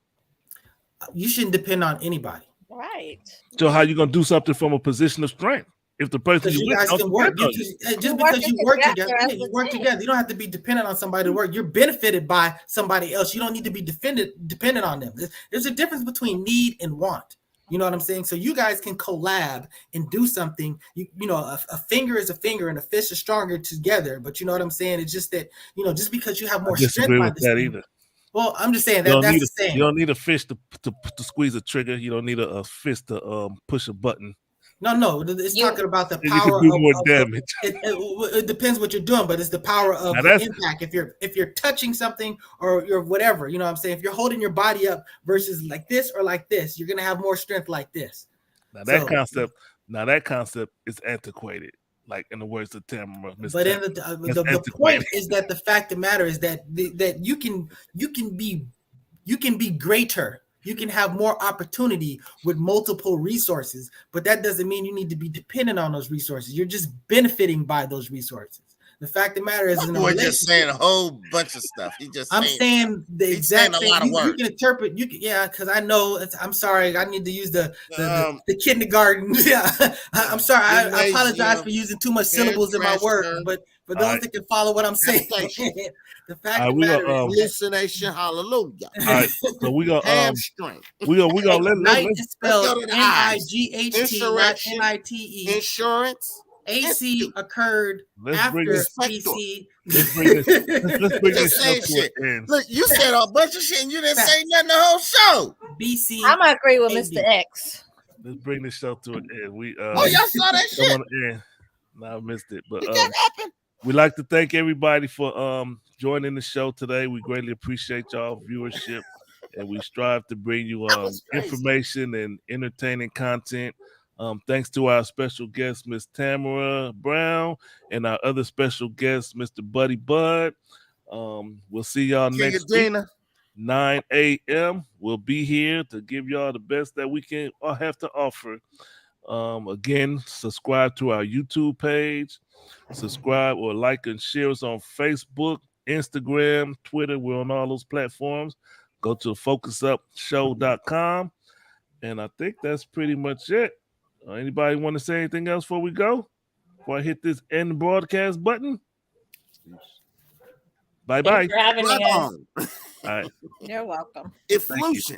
You shouldn't depend on anybody.
Right.
So how you gonna do something from a position of strength if the person
you guys can work? Just because you work together, you work together. You don't have to be dependent on somebody to work. You're benefited by somebody else. You don't need to be dependent on them. There's a difference between need and want. You know what I'm saying? So you guys can collab and do something. A finger is a finger and a fist is stronger together. But you know what I'm saying? It's just that, just because you have more strength
with that either.
Well, I'm just saying that's the same.
You don't need a fist to squeeze a trigger. You don't need a fist to push a button.
No, it's talking about the power.
You can do more damage.
It depends what you're doing, but it's the power of the impact. If you're touching something or you're whatever, you know what I'm saying? If you're holding your body up versus like this or like this, you're gonna have more strength like this.
Now that concept is antiquated. Like in the words of Tamara.
But the point is that the fact of the matter is that you can be greater. You can have more opportunity with multiple resources, but that doesn't mean you need to be dependent on those resources. You're just benefiting by those resources. The fact of the matter is, in a
Boy,
relationship,
just saying a whole bunch of stuff.
I'm saying the
he's
exact
saying a
same.
lot of
You
words.
can interpret. You can, yeah, because I know. I'm sorry. I need to use the kindergarten. Yeah, I'm sorry. I apologize for using too much syllables in my words, but for those that can follow what I'm saying, the fact of the matter is
hallucination. Hallelujah.
All right, so we gonna
hamstring.
we gonna let
night is spelled
go to the eyes.
NIGHT, not NITE.
Insurance.
AC occurred
let's bring
after
this,
BC.
let's bring this, let's bring this show
Saying
to
shit.
an end.
Look, you said a bunch of shit and you didn't say nothing the whole show.
BC.
I'm gonna agree with Mr. X.
Let's bring this show to an end. We
Oh, y'all saw that shit?
No, I missed it. But
Did that happen?
we'd like to thank everybody for joining the show today. We greatly appreciate y'all viewership, and we strive to bring you information and entertaining content. Thanks to our special guest, Miss Tamara Brown, and our other special guest, Mr. Buddy Bud. We'll see y'all next week, 9 a.m. We'll be here to give y'all the best that we can have to offer. Again, subscribe to our YouTube page. Subscribe or like and share us on Facebook, Instagram, Twitter. We're on all those platforms. Go to focusupshow.com. And I think that's pretty much it. Anybody want to say anything else before we go? Before I hit this end broadcast button? Bye-bye.
Thanks for having me, guys.
All right.
You're welcome.
Effusion.